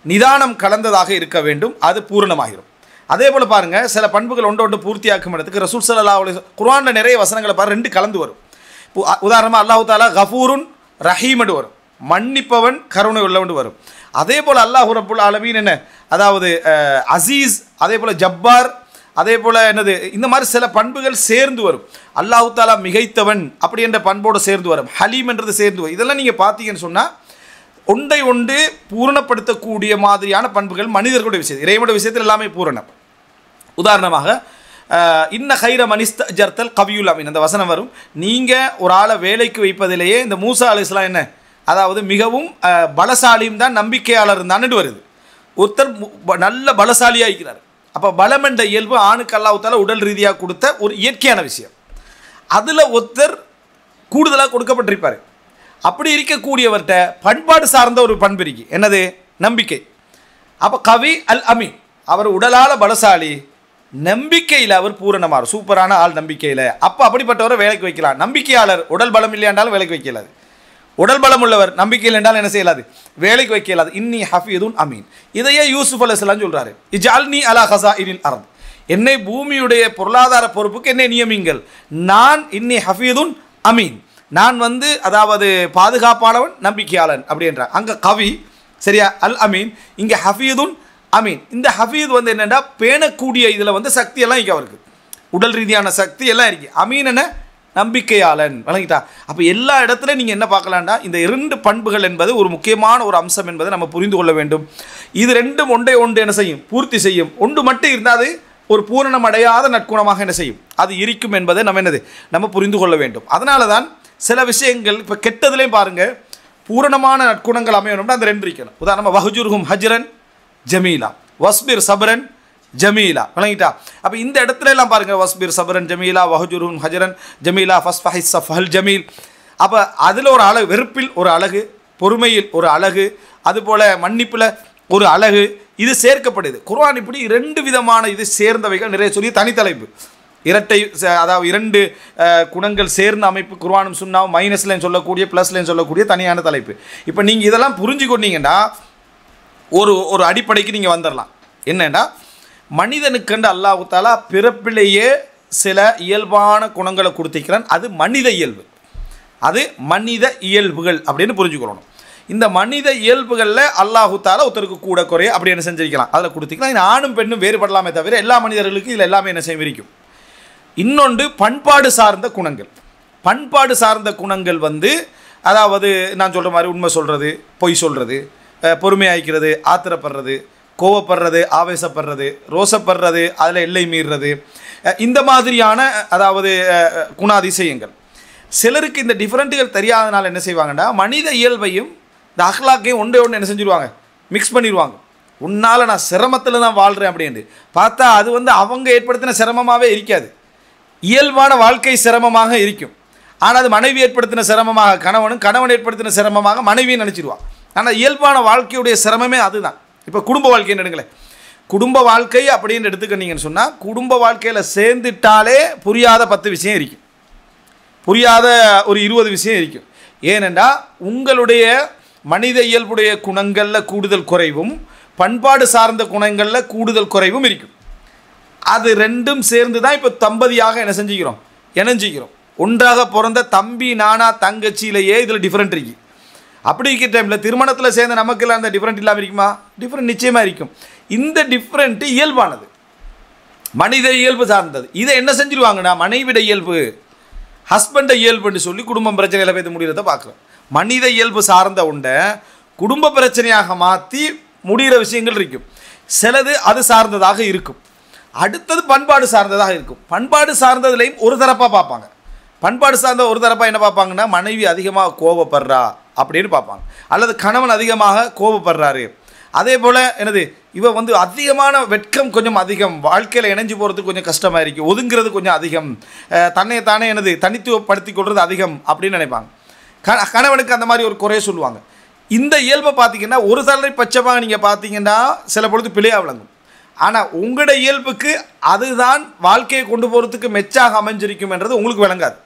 நிதானம் கலந்ததாக இருக்க வேண்டும், அது பூரணமாகிடும். அதே போல் பாருங்கள், சில பண்புகள் ஒன்று பூர்த்தியாக்கும் இடத்துக்கு ரசூல் ஸல்லல்லாஹு அலைஹி வஸல்லம் குர்ஆனில் நிறைய வசனங்களை பாரு 2 கலந்து வரும். உதாரணமாக அல்லாஹ் தஆலா கஃபூருன் ரஹீம்னு வரும், மன்னிப்பவன் கருணை உள்ளவன் வரும். அதே போல் அல்லாஹ் ரப்புல் ஆலமீன் என்ன, அதாவது அசீஸ், அதே போல் ஜப்பார், அதே போல் என்னது, இந்த மாதிரி சில பண்புகள் சேர்ந்து வரும். அல்லாஹ் தஆலா மிகைத்தவன் அப்படி என்ற பண்போடு சேர்ந்து வரும், ஹலீம் என்றது சேர்ந்து வரும். இதெல்லாம் நீங்கள் பார்த்தீங்கன்னு சொன்னால் ஒன்று பூரணப்படுத்தக்கூடிய மாதிரியான பண்புகள் மனிதர்களுடைய விஷயம், இறைவனுடைய விஷயத்தில் எல்லாமே பூரணம். உதாரணமாக இன்ன ஹைர மனிஸ்த ஜர்த்தல் கவியுல் அமீன் அந்த வசனம் வரும். நீங்கள் ஒரு ஆளை வேலைக்கு வைப்பதிலேயே இந்த மூசா அலைஹிஸ்ஸலாம் என்ன, அதாவது மிகவும் பலசாலியும் தான் நம்பிக்கையாளர் தான்ட்டு வருது. ஒருத்தர் நல்ல பலசாலியாக இருக்கிறார். அப்போ பலம் என்ற இயல்பு ஆணுக்கு அல்லாஹ் தஆலா உடல் ரீதியாக கொடுத்த ஒரு இயற்கையான விஷயம். அதில் ஒருத்தர் கூடுதலாக கொடுக்கப்பட்டிருப்பார். அப்படி இருக்கக்கூடியவர்கிட்ட பண்பாடு சார்ந்த ஒரு பண்பு இருக்கு, என்னது, நம்பிக்கை. அப்போ கவி அல் அமீன், அவர் உடலால் பலசாலி, நம்பிக்கையில் அவர் பூரணமார், சூப்பரான ஆள் நம்பிக்கையில். அப்போ அப்படிப்பட்டவரை வேலைக்கு வைக்கலாம். நம்பிக்கையாளர் உடல் பலம் இல்லையாண்டாலும் வேலைக்கு வைக்கலாது, உடல் பலம் உள்ளவர் நம்பிக்கையில் என்றால் என்ன செய்யலாது, வேலைக்கு வைக்கலாது. இன்னி ஹஃபீதுன் அமீன், இதையே யூசுப் அலைஹிஸ்ஸலாம் சொல்கிறாரு, இஜ்அல்னி அலா ஹஸாயினில் அர்த், என்னை பூமியுடைய பொருளாதார பொறுப்புக்கு என்னை நியமிங்கள், நான் இன்னி ஹஃபீதுன் அமீன், நான் வந்து அதாவது பாதுகாப்பானவன் நம்பிக்கையாளன் அப்படின்றான். அங்கே கவி, சரியா, அல் அமீன், இங்கே ஹஃபீதுன் அமீன். இந்த ஹஃபீத் வந்து என்னென்னா பேணக்கூடிய இதில் வந்து சக்தியெல்லாம் இங்கே அவருக்கு உடல் ரீதியான சக்தி எல்லாம் இருக்கு. அமீன் என்ன, நம்பிக்கையாளன், வழங்கிட்டா. அப்போ எல்லா இடத்துலையும் நீங்கள் என்ன பார்க்கலாம்னா இந்த 2 பண்புகள் என்பது ஒரு முக்கியமான ஒரு அம்சம் என்பதை நம்ம புரிந்து கொள்ள வேண்டும். இது 2ம் ஒன்று என்ன செய்யும், பூர்த்தி செய்யும். ஒன்று மட்டும் இருந்தால் அது ஒரு பூரணம் அடையாத நற்குணமாக என்ன செய்யும், அது இருக்கும் என்பதை நம்ம புரிந்து கொள்ள வேண்டும். அதனால தான் சில விஷயங்கள் இப்போ கெட்டதுலேயும் பாருங்கள், பூரணமான நற்குணங்கள் அமையணும்னா அந்த 2 இருக்கணும். உதாரணமாக வஹ்ஜுர்ஹும் ஹஜ்ரன் ஜமீலா வஸ்பிர் சபரன் ஜமீலா, வழங்கிட்டா. அப்போ இந்த இடத்துல எல்லாம் பாருங்கள், வஸ்பிர் சபரன் ஜமீலா வஹ்ஜுர்ஹும் ஹஜ்ரன் ஜமீலா ஃபஸ்ஃபஹி ஸஃபஹல் ஜமீல். அப்போ அதில் ஒரு அழகு, வெறுப்பில் ஒரு அழகு, பொறுமையில் ஒரு அழகு, அதுபோல் மன்னிப்பில் ஒரு அழகு, இது சேர்க்கப்படுது. குர்ஆன் இப்படி 2 விதமான இது சேர்ந்தவைகள் நிறைய சொல்லி தனித்தலைப்பு, இரட்டை, அதாவது 2 குணங்கள் சேர்ந்த அமைப்பு குர்ஆனும் சுன்னாவும், மைனஸ்லேன்னு சொல்லக்கூடிய ப்ளஸ்லேன்னு சொல்லக்கூடிய தனியான தலைப்பு. இப்போ நீங்கள் இதெல்லாம் புரிஞ்சுக்கொண்டீங்கன்னா ஒரு அடிப்படைக்கு நீங்கள் வந்துடலாம். என்னென்னா மனிதனுக்கண்டு அல்லாஹ் தஆலா பிறப்பிலேயே சில இயல்பான குணங்களை கொடுத்திருக்கிறான். அது மனித இயல்பு, அது மனித இயல்புகள் அப்படின்னு புரிஞ்சுக்கணும். இந்த மனித இயல்புகளில் அல்லாஹ் தஆலா ஒருத்தருக்கு கூட குறைய அப்படி என்ன செஞ்சிருக்கலாம், அதில் கொடுத்திக்கலாம். இது ஆணும் பெண்ணும் வேறுபடலாமே தவிர எல்லா மனிதர்களுக்கும் இதில் எல்லாமே என்ன செய்ய விரிக்கும். இன்னொன்று பண்பாடு சார்ந்த குணங்கள். பண்பாடு சார்ந்த குணங்கள் வந்து அதாவது நான் சொல்கிற மாதிரி உண்மை சொல்கிறது, பொய் சொல்கிறது, பொறுமையாய்க்கிறது, ஆத்திரப்படுறது, கோவப்படுறது, ஆவேசப்படுறது, ரோசப்படுறது, அதில் எல்லை மீறுறது, இந்த மாதிரியான அதாவது குணாதிசயங்கள். சிலருக்கு இந்த டிஃப்ரெண்ட்டுகள் தெரியாதனால என்ன செய்வாங்கன்னா மனித இயல்பையும் இந்த அஹ்லாக்கையும் ஒன்றே என்ன செஞ்சுருவாங்க, மிக்ஸ் பண்ணிடுவாங்க. உன்னால் நான் சிரமத்தில் தான் வாழ்கிறேன் அப்படின்ட்டு பார்த்தா அது வந்து அவங்க ஏற்படுத்தின சிரமமாகவே இருக்காது, இயல்பான வாழ்க்கை சிரமமாக இருக்கும். ஆனால் அது மனைவி ஏற்படுத்தின சிரமமாக கணவன் ஏற்படுத்தின சிரமமாக மனைவியும் நினச்சிடுவான். ஆனால் இயல்பான வாழ்க்கையுடைய சிரமமே அதுதான். இப்போ குடும்ப வாழ்க்கைன்னு எடுங்களேன், குடும்ப வாழ்க்கை அப்படின்னு எடுத்துக்கிட்டீங்கன்னு சொன்னால் குடும்ப வாழ்க்கையில் சேர்ந்துட்டாலே புரியாத 10 விஷயம் இருக்கும், புரியாத ஒரு 20 விஷயம் இருக்கும். ஏனென்றால் உங்களுடைய மனித இயல்புடைய குணங்களில் கூடுதல் குறைவும் பண்பாடு சார்ந்த குணங்களில் கூடுதல் குறைவும் இருக்கும். அது ரெண்டும் சேர்ந்து தான் இப்போ தம்பதியாக என்ன செஞ்சுக்கிறோம், இணைஞ்சிக்கிறோம். ஒன்றாக பிறந்த தம்பி நானா தங்கச்சியிலேயே இதில் டிஃப்ரெண்ட் இருக்கு. அப்படி இருக்கிற டைமில் திருமணத்தில் சேர்ந்த நமக்கெல்லாம் அந்த டிஃப்ரெண்ட் இல்லாமல் இருக்குமா? டிஃப்ரெண்ட் நிச்சயமாக இருக்கும். இந்த டிஃப்ரெண்ட்டு இயல்பானது, மனித இயல்பு சார்ந்தது. இதை என்ன செஞ்சுருவாங்கன்னா மனைவிட இயல்பு, ஹஸ்பண்டை இயல்புன்னு சொல்லி குடும்பம் பிரச்சனையில் பேச முடிகிறத பார்க்குறோம். மனித இயல்பு சார்ந்த உண்டை குடும்ப பிரச்சனையாக மாற்றி முடிகிற விஷயங்கள் இருக்கும். சிலது அது சார்ந்ததாக இருக்கும். அடுத்தது பண்பாடு சார்ந்ததாக இருக்கும். பண்பாடு சார்ந்ததுலையும் ஒரு தரப்பாக பார்ப்பாங்க. பண்பாடு சார்ந்த ஒரு தரப்பாக என்ன பார்ப்பாங்கன்னா மனைவி அதிகமாக கோபப்படுறா அப்படின்னு பார்ப்பாங்க, அல்லது கணவன் அதிகமாக கோபப்படுறாரு. அதே போல் என்னது இவ வந்து அதிகமான வெட்கம் கொஞ்சம் அதிகம், வாழ்க்கையில் இணைஞ்சு போகிறதுக்கு கொஞ்சம் கஷ்டமாக இருக்குது, ஒதுங்கிறது கொஞ்சம் அதிகம், தன்னையை தானே என்னது தனித்துவப்படுத்தி கொள்வது அதிகம் அப்படின்னு நினைப்பாங்க. கணவனுக்கு அந்த மாதிரி ஒரு குறைய சொல்லுவாங்க. இந்த இயல்பை பார்த்தீங்கன்னா ஒரு தலை பட்சமாக நீங்கள் பார்த்தீங்கன்னா சில பொழுது பிழையாக விளங்கும். ஆனால் உங்களோட இயல்புக்கு அதுதான் வாழ்க்கையை கொண்டு போகிறதுக்கு மெச்சாக அமைஞ்சிருக்கும் என்றது உங்களுக்கு விளங்காது.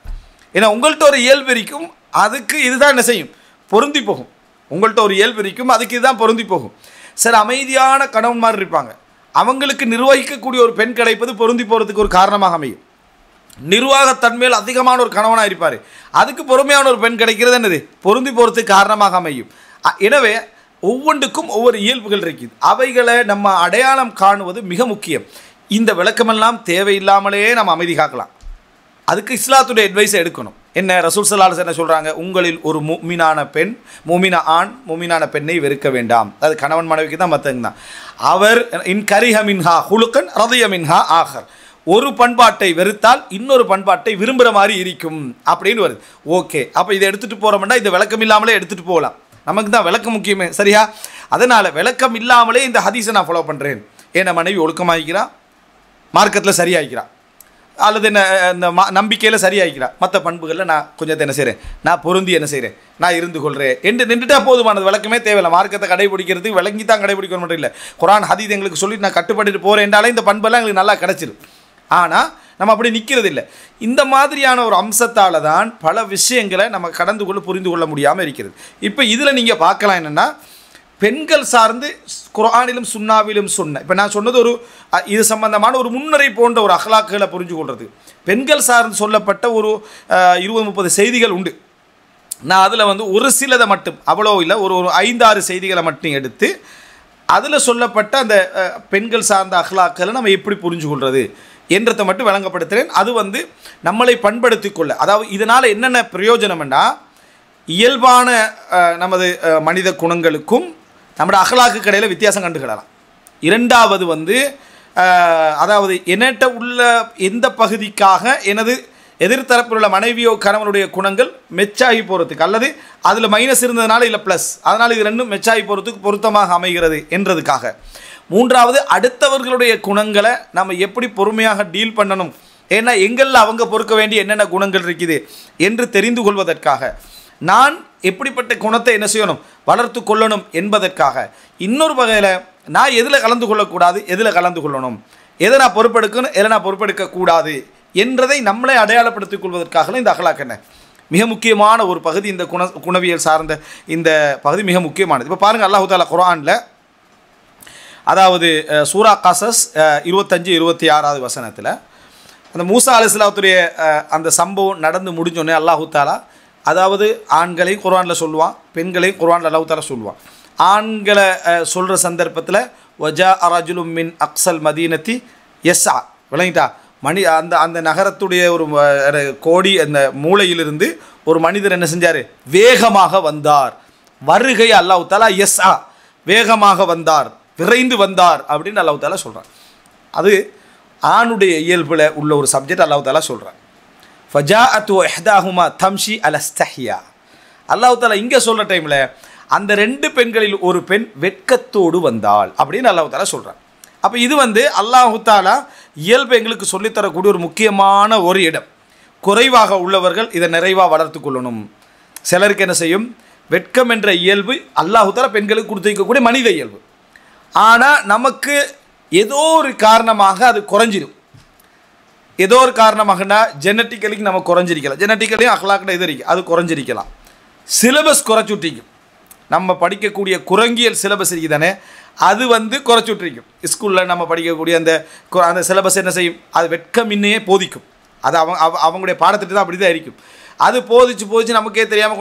ஏன்னா உங்கள்கிட்ட ஒரு இயல்பு இருக்கும், அதுக்கு இதுதான் என்ன செய்யும், பொருந்தி போகும். உங்கள்கிட்ட ஒரு இயல்பு இருக்கும், அதுக்கு இதுதான் பொருந்தி போகும். சில அமைதியான கணவன்மார் இருப்பாங்க, அவங்களுக்கு நிர்வகிக்கக்கூடிய ஒரு பெண் கிடைப்பது பொருந்தி போகிறதுக்கு ஒரு காரணமாக அமையும். நிர்வாகத்தன்மையில் அதிகமான ஒரு கணவனாக இருப்பார், அதுக்கு பொறுமையான ஒரு பெண் கிடைக்கிறது என்னது பொருந்தி போகிறதுக்கு காரணமாக அமையும். எனவே ஒவ்வொன்றுக்கும் ஒவ்வொரு இயல்புகள் இருக்குது. அவைகளை நம்ம அடையாளம் காணுவது மிக முக்கியம். இந்த விளக்கமெல்லாம் தேவையில்லாமலே நம்ம அமைதி காக்கலாம். அதுக்கு இஸ்லாத்துடைய அட்வைஸை எடுக்கணும். என்ன ரசூல் ஸல்லல்லாஹு அலைஹி வஸல்லம் என்ன சொல்கிறாங்க, உங்களில் ஒரு முஃமினான பெண், முஃமின ஆண் முஃமினான பெண்ணை வெறுக்க வேண்டாம். அது கணவன் மனைவிக்கு தான், மற்றவங்க தான். அவர் இன் கரிஹ மின்ஹா ஹுலுகன் ரதிய மின்ஹா ஆஹர், ஒரு பண்பாட்டை வெறுத்தால் இன்னொரு பண்பாட்டை விரும்புகிற மாதிரி இருக்கும் அப்படின்னு வருது. ஓகே, அப்போ இதை எடுத்துகிட்டு போகிறோம்னா இந்த விளக்கம் இல்லாமலே எடுத்துகிட்டு போகலாம். நமக்கு தான் விளக்கம் முக்கியமே, சரியா? அதனால் விளக்கம் இல்லாமலே இந்த ஹதீஸை நான் ஃபாலோ பண்ணுறேன். ஏன்னா மனைவி ஒழுக்கமாகிக்கிறான், மார்க்கத்தில் சரியாகிக்கிறான், அல்லது என்ன இந்த நம்பிக்கையில் சரியாகிக்கிறான், மற்ற பண்புகளில் நான் கொஞ்சத்தை என்ன செய்கிறேன், நான் பொருந்தி என்ன செய்கிறேன், நான் இருந்து கொள்கிறேன் என்று நின்றுட்டா போதுமானது. விளக்கமே தேவையில்லை. மார்க்கத்தை கடைபிடிக்கிறதுக்கு விளங்கி தான் கடைபிடிக்கணும் மட்டும் இல்லை, குர்ஆன் ஹதீஸ் எங்களுக்கு சொல்லிட்டு நான் கட்டுப்பட்டு போகிறேன்டாலே இந்த பண்பெல்லாம் எங்களுக்கு நல்லா கிடச்சிடும். ஆனால் நம்ம அப்படி நிற்கிறது இல்லை. இந்த மாதிரியான ஒரு அம்சத்தால் தான் பல விஷயங்களை நம்ம கடந்து கொள்ள புரிந்து கொள்ள முடியாமல் இருக்கிறது. இப்போ இதில் நீங்கள் பார்க்கலாம் என்னென்னா, பெண்கள் சார்ந்து குர்ஆனிலும் சுன்னாவிலும் சொன்ன, இப்போ நான் சொன்னது ஒரு இது சம்பந்தமான ஒரு முன்னரை போன்ற ஒரு அஹ்லாக்குகளை புரிஞ்சு கொள்வது. பெண்கள் சார்ந்து சொல்லப்பட்ட ஒரு 20-30 செய்திகள் உண்டு. நான் அதில் வந்து ஒரு சிலதை மட்டும், அவ்வளோ இல்லை, ஒரு 5-6 செய்திகளை மட்டும் எடுத்து அதில் சொல்லப்பட்ட அந்த பெண்கள் சார்ந்த அஹ்லாக்களை நம்ம எப்படி புரிஞ்சு கொள்வது என்றதை மட்டும் விளங்கப்படுத்துகிறேன். அது வந்து நம்மளை பண்படுத்தி கொள்ள, அதாவது இதனால் என்னென்ன பிரயோஜனம்னா, இயல்பான நமது மனித குணங்களுக்கும் நம்மளோட அகலாக்கு கடையில் வித்தியாசம் கண்டுக்கிடலாம். இரண்டாவது வந்து அதாவது என்னட்ட உள்ள எந்த பகுதிக்காக எனது எதிர்த்தரப்பில் உள்ள மனைவியோ கணவனுடைய குணங்கள் மெச்சாகி போகிறதுக்கு, அல்லது அதில் மைனஸ் இருந்ததுனால இல்லை ப்ளஸ், அதனால் இது ரெண்டும் மெச்சாகி போகிறதுக்கு பொருத்தமாக அமைகிறது என்றதுக்காக. மூன்றாவது, அடுத்தவர்களுடைய குணங்களை நம்ம எப்படி பொறுமையாக டீல் பண்ணணும், ஏன்னா எங்களில் அவங்க பொறுக்க வேண்டிய என்னென்ன குணங்கள் இருக்குது என்று தெரிந்து கொள்வதற்காக. நான் எப்படிப்பட்ட குணத்தை என்ன செய்யணும், வளர்த்து கொள்ளணும் என்பதற்காக. இன்னொரு வகையில் நான் எதில் கலந்து கொள்ளக்கூடாது, எதில் கலந்து கொள்ளணும், எதை நான் பொறுப்பெடுக்கணும், எதை நான் பொறுப்பெடுக்கக்கூடாது என்றதை நம்மளே அடையாளப்படுத்திக் கொள்வதற்காக இந்த அஹ்லாக் என்ன மிக முக்கியமான ஒரு பகுதி. இந்த குணவியல் சார்ந்த இந்த பகுதி மிக முக்கியமானது. இப்போ பாருங்கள், அல்லாஹ் தஆலா குர்ஆனில், அதாவது சூரா கஸஸ் 25-26 வசனத்தில் அந்த மூசா அலைஹிஸ்ஸலாத்துடைய அந்த சம்பவம் நடந்து முடிஞ்சோடனே அல்லாஹ் தஆலா, அதாவது ஆண்களையும் குர்ஆனில் சொல்லுவான், பெண்களையும் குர்ஆனில் அல்லாஹ் தஆலா சொல்லுவான். ஆண்களை சொல்கிற சந்தர்ப்பத்தில் வஜா அரஜுலும் மின் அக்ஸல் மதீனத்தி எஸ்ஸா, விளங்கிட்டா, அந்த அந்த நகரத்துடைய ஒரு கோடி அந்த மூலையிலிருந்து ஒரு மனிதர் என்ன செஞ்சார், வேகமாக வந்தார். வருகை அல்லாஹ் தஆலா எஸ்ஸா, வேகமாக வந்தார், விரைந்து வந்தார் அப்படின்னு அல்லாஹ் தஆலா சொல்கிறார். அது ஆணுடைய இயல்பில் உள்ள ஒரு சப்ஜெக்ட் அல்லாஹ் தஆலா சொல்கிறார். ஃபஜாஅத்து இஹ்தாஹுமா தம்ஷி அலஸ்தஹியா. அல்லாஹ் தஆலா இங்கே சொல்கிற டைமில் அந்த 2 பெண்களில் ஒரு பெண் வெட்கத்தோடு வந்தாள் அப்படின்னு அல்லாஹ் தஆலா சொல்கிறார். அப்போ இது வந்து அல்லாஹ் தஆலா இயல்பு எங்களுக்கு சொல்லித்தரக்கூடிய ஒரு முக்கியமான ஒரு இடம். குறைவாக உள்ளவர்கள் இதை நிறைவாக வளர்த்து கொள்ளணும். சிலருக்கு என்ன செய்யும், வெட்கம் என்ற இயல்பு அல்லாஹ் தஆலா பெண்களுக்கு கொடுத்து வைக்கக்கூடிய மனித இயல்பு. ஆனால் நமக்கு ஏதோ ஒரு காரணமாக அது குறைஞ்சிடும். ஏதோ ஒரு காரணமாகனா ஜெனட்டிக்கலிக்கு நம்ம குறைஞ்சிருக்கலாம், ஜெனட்டிக்கலையும் அஹ்லாக்கில் இது இருக்குது, அது குறைஞ்சிருக்கலாம். சிலபஸ் குறைச்சுட்டிக்கும். நம்ம படிக்கக்கூடிய குரங்கியல் சிலபஸ் இருக்குது தானே, அது வந்து குறைச்சி விட்டுருக்கும். ஸ்கூலில் நம்ம படிக்கக்கூடிய அந்த சிலபஸ் என்ன செய்யும், அது வெட்கமின்னையே போதிக்கும். அது அவங்களுடைய பாடத்திட்டு தான் அப்படி தான் இருக்கும். அது போதிச்சு நமக்கே தெரியாமல்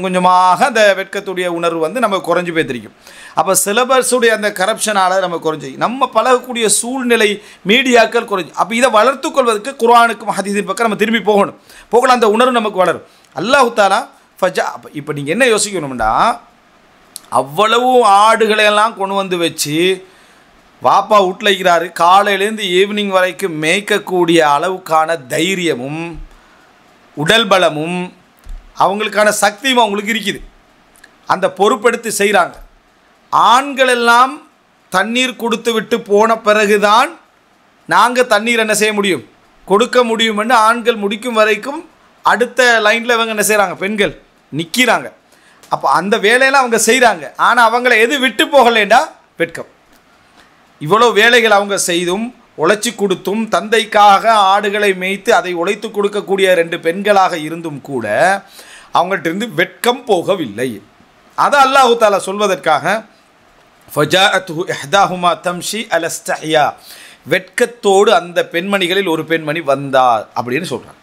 கொஞ்சமாக அந்த வெட்கத்துடைய உணர்வு வந்து நமக்கு குறைஞ்சி போய்த்திருக்கும். அப்போ சிலபஸுடைய அந்த கரப்ஷனால் நம்ம குறைஞ்சி நம்ம பழகக்கூடிய சூழ்நிலை மீடியாக்கள் குறைஞ்சி. அப்போ இதை வளர்த்து கொள்வதற்கு குர்ஆனுக்கும் ஹதீஸின் பக்கம் நம்ம திரும்பி போகலாம். அந்த உணர்வு நமக்கு வளரும். அல்லாஹ் தஆலா இப்போ நீங்கள் என்ன யோசிக்கணும்னா, அவ்வளவு ஆடுகளையெல்லாம் கொண்டு வந்து வச்சு வாப்பா வீட்டில் இருக்கிறாரு, காலையிலேருந்து ஈவினிங் வரைக்கும் மேய்க்கக்கூடிய அளவுக்கான தைரியமும் உடல் பலமும் அவங்களுக்கான சக்தியும் அவங்களுக்கு இருக்குது. அந்த பொறுப்பெடுத்து செய்கிறாங்க. ஆண்கள் எல்லாம் தண்ணீர் கொடுத்து விட்டு போன பிறகுதான் நாங்கள் தண்ணீர் என்ன செய்ய முடியும், கொடுக்க முடியும்னு ஆண்கள் முடிக்கும் வரைக்கும் அடுத்த லைனில் இவங்க என்ன செய்கிறாங்க, பெண்கள் நிற்கிறாங்க. அப்போ அந்த வேலையெல்லாம் அவங்க செய்கிறாங்க. ஆனால் அவங்கள எது விட்டு போகலேண்டா வெட்கம். இவ்வளோ வேலைகள் அவங்க செய்தும் உழைச்சி கொடுத்தும் தந்தைக்காக ஆடுகளை மேய்த்து அதை உழைத்து கொடுக்கக்கூடிய 2 பெண்களாக இருந்தும் கூட அவங்கள்ட்ட இருந்து வெட்கம் போகவில்லை. அதை அல்லாஹ் தஆலா சொல்வதற்காக ஃபஜாஅத்துஹு இஹ்தாஹுமா தம்ஷி அலா இஸ்திஹ்யா, வெட்கத்தோடு அந்த பெண்மணிகளில் ஒரு பெண்மணி வந்தார் அப்படின்னு சொல்கிறாங்க.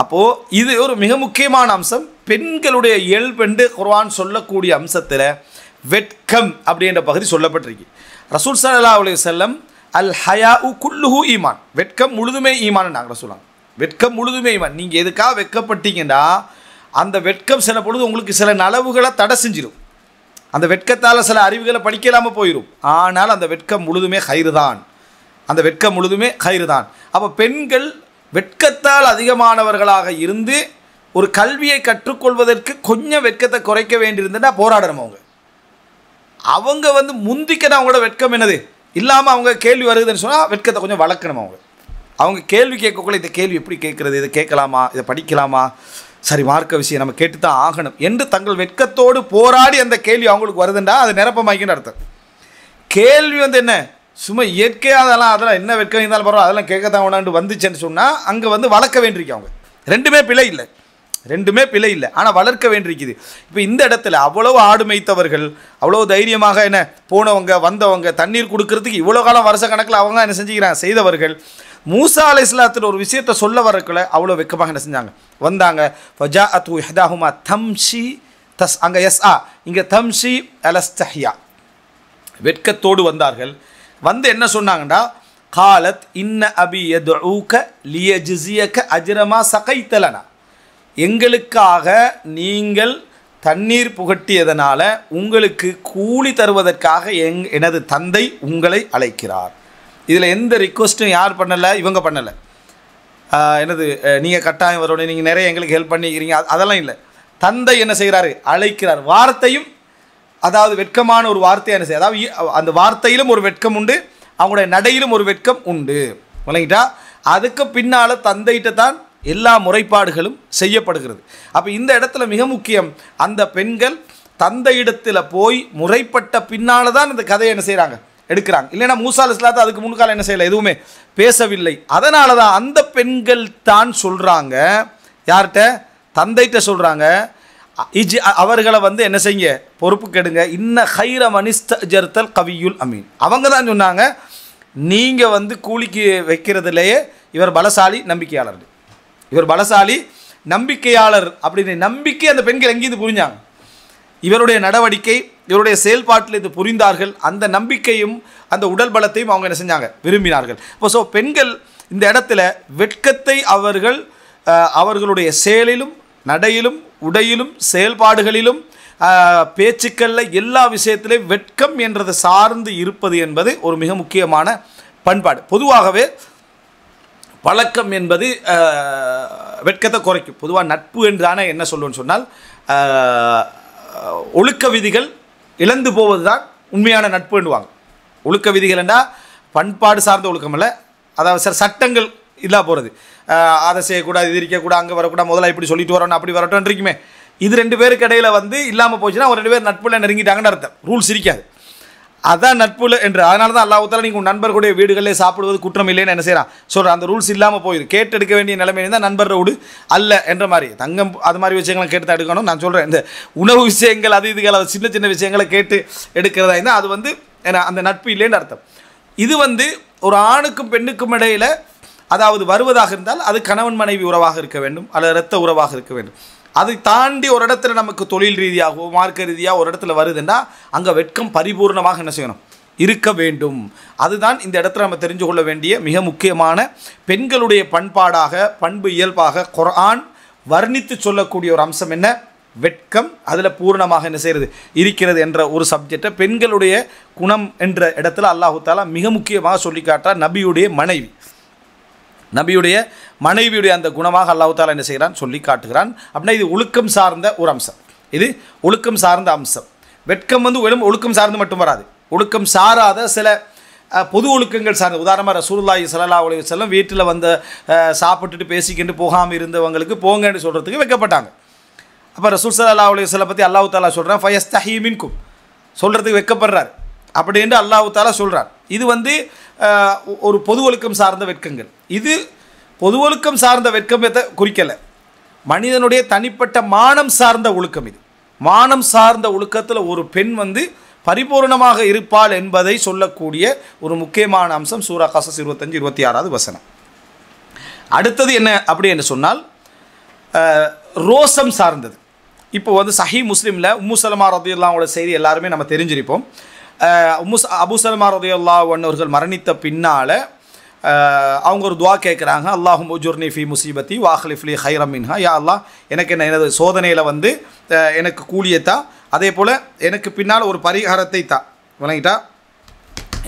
அப்போது இது ஒரு மிக முக்கியமான அம்சம். பெண்களுடைய இயல்பென்று குர்ஆன் சொல்லக்கூடிய அம்சத்தில் வெட்கம் அப்படின்ற பகுதி சொல்லப்பட்டிருக்கு. ரசூல் ஸல்லல்லாஹு அலைஹி வஸல்லம் அல் ஹயாஉ குல்லுஹு ஈமான், வெட்கம் முழுதுமே ஈமான் நாங்கள் சொல்லுவாங்க. வெட்கம் முழுதுமே ஈமான். நீங்கள் எதுக்காக வெட்கப்பட்டீங்கன்னா அந்த வெட்கம் சில பொழுது உங்களுக்கு சில நலவுகளை தடை செஞ்சிடும். அந்த வெட்கத்தால் சில அறிவுகளை படிக்கலாமல் போயிடும். ஆனால் அந்த வெட்கம் முழுதுமே கயிறு தான். அந்த வெட்கம் முழுதுமே கயிறு தான். அப்போ பெண்கள் வெட்கத்தால் அதிகமானவர்களாக இருந்து ஒரு கல்வியை கற்றுக்கொள்வதற்கு கொஞ்சம் வெட்கத்தை குறைக்க வேண்டியிருந்தா போராடணும். அவங்க வந்து முந்திக்கணும். அவங்களோட வெட்கம் என்னது இல்லாமல் அவங்க கேள்வி வருதுன்னு சொன்னால் வெட்கத்தை கொஞ்சம் வளர்க்கணும். அவங்க கேள்வி கேட்கக்குள்ள இந்த கேள்வி எப்படி கேட்குறது, இதை கேட்கலாமா, இதை படிக்கலாமா, சரி மார்க்க விஷயம் நம்ம கேட்டு தான் ஆகணும் என்று தங்கள் வெட்கத்தோடு போராடி அந்த கேள்வி அவங்களுக்கு வருதுண்டா அது நிரப்பமாக்கின்னு அர்த்தம். கேள்வி வந்து என்ன சும்மா இயற்கையாக அதெல்லாம் என்ன வெட்கம் இருந்தாலும் பரவாயில்ல அதெல்லாம் கேட்கத்தான் வேணான்னு வந்துச்சுன்னு சொன்னால் அங்கே வந்து வளர்க்க வேண்டியிருக்கு. அவங்க ரெண்டுமே பிழை இல்லை, ஆனால் வளர்க்க வேண்டியிருக்குது. இப்போ இந்த இடத்துல அவ்வளவு ஆடு மேய்த்தவர்கள், அவ்வளோ தைரியமாக என்ன போனவங்க வந்தவங்க, தண்ணீர் கொடுக்கறதுக்கு இவ்வளோ காலம் வருஷ கணக்கில் அவங்க என்ன செஞ்சுக்கிறாங்க செய்தவர்கள், மூசா அலைஹிஸ்ஸலாத்தில் ஒரு விஷயத்தை சொல்ல வரக்குள்ள அவ்வளோ வெக்கமாக என்ன செஞ்சாங்க வந்தாங்க. ஃபஜாஅத்து இஹ்தாஹுமா தம்ஷி அங்கே யஸ்ஆ, இங்கே தம்ஷி அலா இஸ்திஹ்யா, வெட்கத்தோடு வந்தார்கள். வந்து என்ன சொன்னாங்கண்டா, காலத் இன்ன அபி யதுஊக லியஜ்ஸியக அஜ்ரமா சகைத்தலனா, எங்களுக்காக நீங்கள் தண்ணீர் புகட்டியதனால உங்களுக்கு கூலி தருவதற்காக எனது தந்தை உங்களை அழைக்கிறார். இதில் எந்த ரிக்வஸ்ட்டும் யார் பண்ணலை, இவங்க பண்ணலை. என்னது நீங்கள் கட்டாயம் வரணும், நீங்கள் நிறைய எங்களுக்கு ஹெல்ப் பண்ணிக்கிறீங்க, அதெல்லாம் இல்லை. தந்தை என்ன செய்கிறாரு, அழைக்கிறார். வார்த்தையும் அதாவது வெட்கமான ஒரு வார்த்தையை என்ன செய்ய, அதாவது அந்த வார்த்தையிலும் ஒரு வெட்கம் உண்டு, அவங்களுடைய நடையிலும் ஒரு வெட்கம் உண்டு. விளங்கிட்டா? அதுக்கு பின்னால் தந்தைகிட்ட தான் எல்லா முறைப்பாடுகளும் செய்யப்படுகிறது. அப்போ இந்த இடத்துல மிக முக்கியம், அந்த பெண்கள் தந்தையிடத்தில் போய் முறைப்பட்ட பின்னால் தான் இந்த கதையை என்ன செய்கிறாங்க எடுக்கிறாங்க. இல்லைன்னா மூசா அலைஹிஸ்ஸலாத்து அதுக்கு முன்கால என்ன செய்யலை, எதுவுமே பேசவில்லை. அதனால தான் அந்த பெண்கள் தான் சொல்கிறாங்க, யார்கிட்ட, தந்தைகிட்ட சொல்கிறாங்க, அவர்களை வந்து என்ன செய்ய பொறுப்பு கெடுங்க, இன்ன ஹைர மனிஸ்தஜர்தல் கவியுல் அமீன். அவங்க தான் சொன்னாங்க, நீங்கள் வந்து கூலிக்கு வைக்கிறதுலையே இவர் பலசாலி நம்பிக்கையாளர், இவர் பலசாலி நம்பிக்கையாளர் அப்படின்னு நம்பிக்கை அந்த பெண்கள் எங்கேருந்து புரிஞ்சாங்க. இவருடைய நடவடிக்கை, இவருடைய செயல்பாட்டில் இது புரிந்தார்கள். அந்த நம்பிக்கையும் அந்த உடல் பலத்தையும் அவங்க என்ன செஞ்சாங்க, விரும்பினார்கள். இப்போ ஸோ பெண்கள் இந்த இடத்துல வெட்கத்தை அவர்கள் அவர்களுடைய செயலிலும் நடையிலும் உடையிலும் செயல்பாடுகளிலும் பேச்சுக்களில் எல்லா விஷயத்திலையும் வெட்கம் என்றதை சார்ந்து இருப்பது என்பது ஒரு மிக முக்கியமான பண்பாடு. பொதுவாகவே பழக்கம் என்பது வெட்கத்தை குறைக்கும். பொதுவாக நட்பு என்றான என்ன சொல்லுன்னு சொன்னால், ஒழுக்க விதிகள் இழந்து போவது தான் உண்மையான நட்புன்னுவாங்க. ஒழுக்க விதிகள் என்றால் பண்பாடு சார்ந்த ஒழுக்கம் இல்லை, அதாவது சில சட்டங்கள் இல்லா போகிறது, அதை செய்யக்கூடாது, இது இருக்கக்கூடாது, அங்கே வரக்கூடாது, முதல்ல இப்படி சொல்லிட்டு வரணும், அப்படி வரட்டும் இருக்குமே. இது 2 பேருக்கு இடையில் வந்து இல்லாமல் போச்சுன்னா ஒரு 2 பேர் நட்பில் நெருங்கிட்டாங்கன்னு அர்த்தம், ரூல்ஸ் இருக்காது. அதான் நட்புல என்று. அதனால தான் அல்லாஹ் தஆலா நீங்கள் உங்கள் நண்பர்களுடைய வீடுகளிலே சாப்பிடுவது குற்றம் இல்லைன்னு என்ன செய்கிறான் சொல்கிறான். அந்த ரூல்ஸ் இல்லாமல் போயிரு. கேட்டு எடுக்க வேண்டிய நிலைமை இருந்தால் நண்பரோடு அல்ல என்ற மாதிரி. தங்கம் அது மாதிரி விஷயங்களை கேட்டு தான் எடுக்கணும். நான் சொல்கிறேன், இந்த உணவு விஷயங்கள் அது இதுகள் அது சின்ன சின்ன விஷயங்களை கேட்டு எடுக்கிறதா இருந்தால் அது வந்து அந்த நட்பு இல்லைன்னு அர்த்தம். இது வந்து ஒரு ஆணுக்கும் பெண்ணுக்கும் இடையில் அதாவது வருவதாக இருந்தால் அது கணவன் மனைவி உறவாக இருக்க வேண்டும், அல்லது இரத்த உறவாக இருக்க வேண்டும். அதை தாண்டி ஒரு இடத்துல நமக்கு தொழில் ரீதியாகவோ மார்க்க ரீதியாக ஒரு இடத்துல வருதுன்னா அங்கே வெட்கம் பரிபூர்ணமாக என்ன செய்யணும் இருக்க வேண்டும். அதுதான் இந்த இடத்துல நம்ம தெரிஞ்சு கொள்ள வேண்டிய மிக முக்கியமான பெண்களுடைய பண்பாடாக பண்பு இயல்பாக குர்ஆன் வர்ணித்து சொல்லக்கூடிய ஒரு அம்சம் என்ன, வெட்கம். அதில் பூர்ணமாக என்ன செய்கிறது இருக்கிறது என்ற ஒரு சப்ஜெக்டை பெண்களுடைய குணம் என்ற இடத்துல அல்லாஹு தஆலா மிக முக்கியமாக சொல்லி காட்டுறார். நபியுடைய மனைவியுடைய அந்த குணமாக அல்லாஹ் தஆலா என்ன செய்கிறான் சொல்லி காட்டுகிறான். அப்படின்னா இது ஒழுக்கம் சார்ந்த ஒரு அம்சம். இது ஒழுக்கம் சார்ந்த அம்சம். வெட்கம் வந்து வெறும் ஒழுக்கம் சார்ந்து மட்டும் வராது. ஒழுக்கம் சாராத சில பொது ஒழுக்கங்கள் சார்ந்த, உதாரணமாக ரசூலுல்லாஹி ஸல்லல்லாஹு அலைஹி வஸல்லம் வீட்டில் வந்து சாப்பிட்டுட்டு பேசிக்கிட்டு போகாமல் இருந்தவங்களுக்கு போங்கன்னு சொல்கிறதுக்கு வைக்கப்பட்டாங்க. அப்போ ரசூல் ஸல்லல்லாஹு அலைஹி வஸல்லம் பற்றி அல்லாஹ் தஆலா சொல்கிறான், ஃபயஸ்தஹீ மின்கும், சொல்கிறதுக்கு வெட்கப்படுறார் அப்படின்னு அல்லாஹ் தஆலா சொல்கிறார். இது வந்து ஒரு பொது ஒழுக்கம் சார்ந்த வெட்கங்கள். இது பொது ஒழுக்கம் சார்ந்த வெட்கத்தை குறிக்கலை, மனிதனுடைய தனிப்பட்ட மானம் சார்ந்த ஒழுக்கம். இது மானம் சார்ந்த ஒழுக்கத்தில் ஒரு பெண் வந்து பரிபூர்ணமாக இருப்பாள் என்பதை சொல்லக்கூடிய ஒரு முக்கியமான அம்சம் சூரா கஸஸ் 25-26 வசனம். அடுத்தது என்ன அப்படி என்று சொன்னால் ரோசம் சார்ந்தது. இப்போ வந்து சஹீஹ் முஸ்லிமில் உம்மு சலமா ரலியல்லாஹு அன்ஹா செய்தி எல்லாருமே நம்ம தெரிஞ்சிருப்போம். அபூ சலமா ரலியல்லாஹு அன்ஹு அவர்கள் மரணித்த பின்னால் அவங்க ஒரு துவா கேட்குறாங்க, அல்லாஹும் உஜுர்னி ஃபி முசீபத்தி வாஹ்லிஃப்லி ஹைரம் மின்ஹா, யா அல்லாஹ் எனக்கு எனது சோதனையில் வந்து எனக்கு கூலியத்தா, அதே போல் எனக்கு பின்னால் ஒரு பரிகாரத்தை தா, விளங்கிட்டா,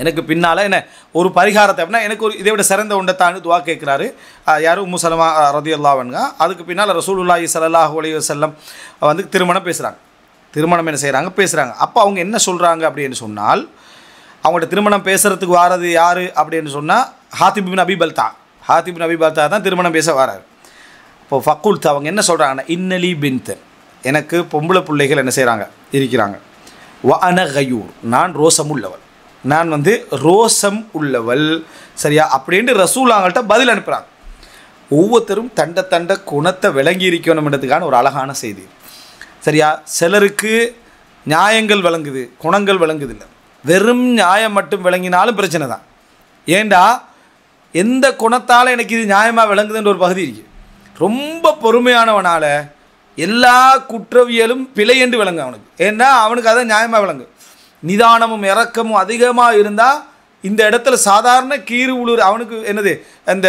எனக்கு பின்னால் என்ன ஒரு பரிகாரத்தை அப்படின்னா எனக்கு ஒரு இதை விட சிறந்த ஒன்றைத்தான்னு துவா கேட்குறாரு. யாரும் உம்மு சலமா ரலியல்லாஹு அன்ஹா. அதுக்கு பின்னால் ரசூலுல்லாஹி ஸல்லல்லாஹு அலைஹி வஸல்லம் வந்து திருமணம் என்ன செய்கிறாங்க பேசுகிறாங்க. அப்போ அவங்க என்ன சொல்கிறாங்க அப்படின்னு சொன்னால், அவங்கள்ட்ட திருமணம் பேசுகிறதுக்கு வாரது யார் அப்படின்னு சொன்னால் ஹாத்திப் பின் அபி பல்தா தான் திருமணம் பேச வராரு. இப்போது ஃபக்குல்த் அவங்க என்ன சொல்கிறாங்கன்னா, இன்னலி பின்த், எனக்கு பொம்பளை பிள்ளைகள் என்ன செய்கிறாங்க இருக்கிறாங்க, வ அன கயூர், நான் ரோசம் உள்ளவள், நான் வந்து ரோசம் உள்ளவள், சரியா அப்படின்ட்டு ரசூலாங்கள்ட்ட பதில் அனுப்புகிறாங்க. ஒவ்வொருத்தரும் தண்ட குணத்தை விளங்கி இருக்கணும்ன்றதுக்கான ஒரு அழகான செய்தி, சரியா. சிலருக்கு நியாயங்கள் விளங்குது, குணங்கள் விளங்குது இல்லை, வெறும் நியாயம் மட்டும் விளங்கினாலும் பிரச்சனை தான். ஏண்டா எந்த குணத்தால் எனக்கு இது நியாயமாக விளங்குதுன்ற ஒரு பகுதி இருக்குது. ரொம்ப பொறுமையானவனால் எல்லா குற்றவியலும் பிழை என்று விளங்கு அவனுக்கு, ஏன்னா அவனுக்கு அதை நியாயமாக விளங்கு. நிதானமும் இறக்கமும் அதிகமாக இருந்தால் இந்த இடத்துல சாதாரண கீறு உளுர் அவனுக்கு என்னது அந்த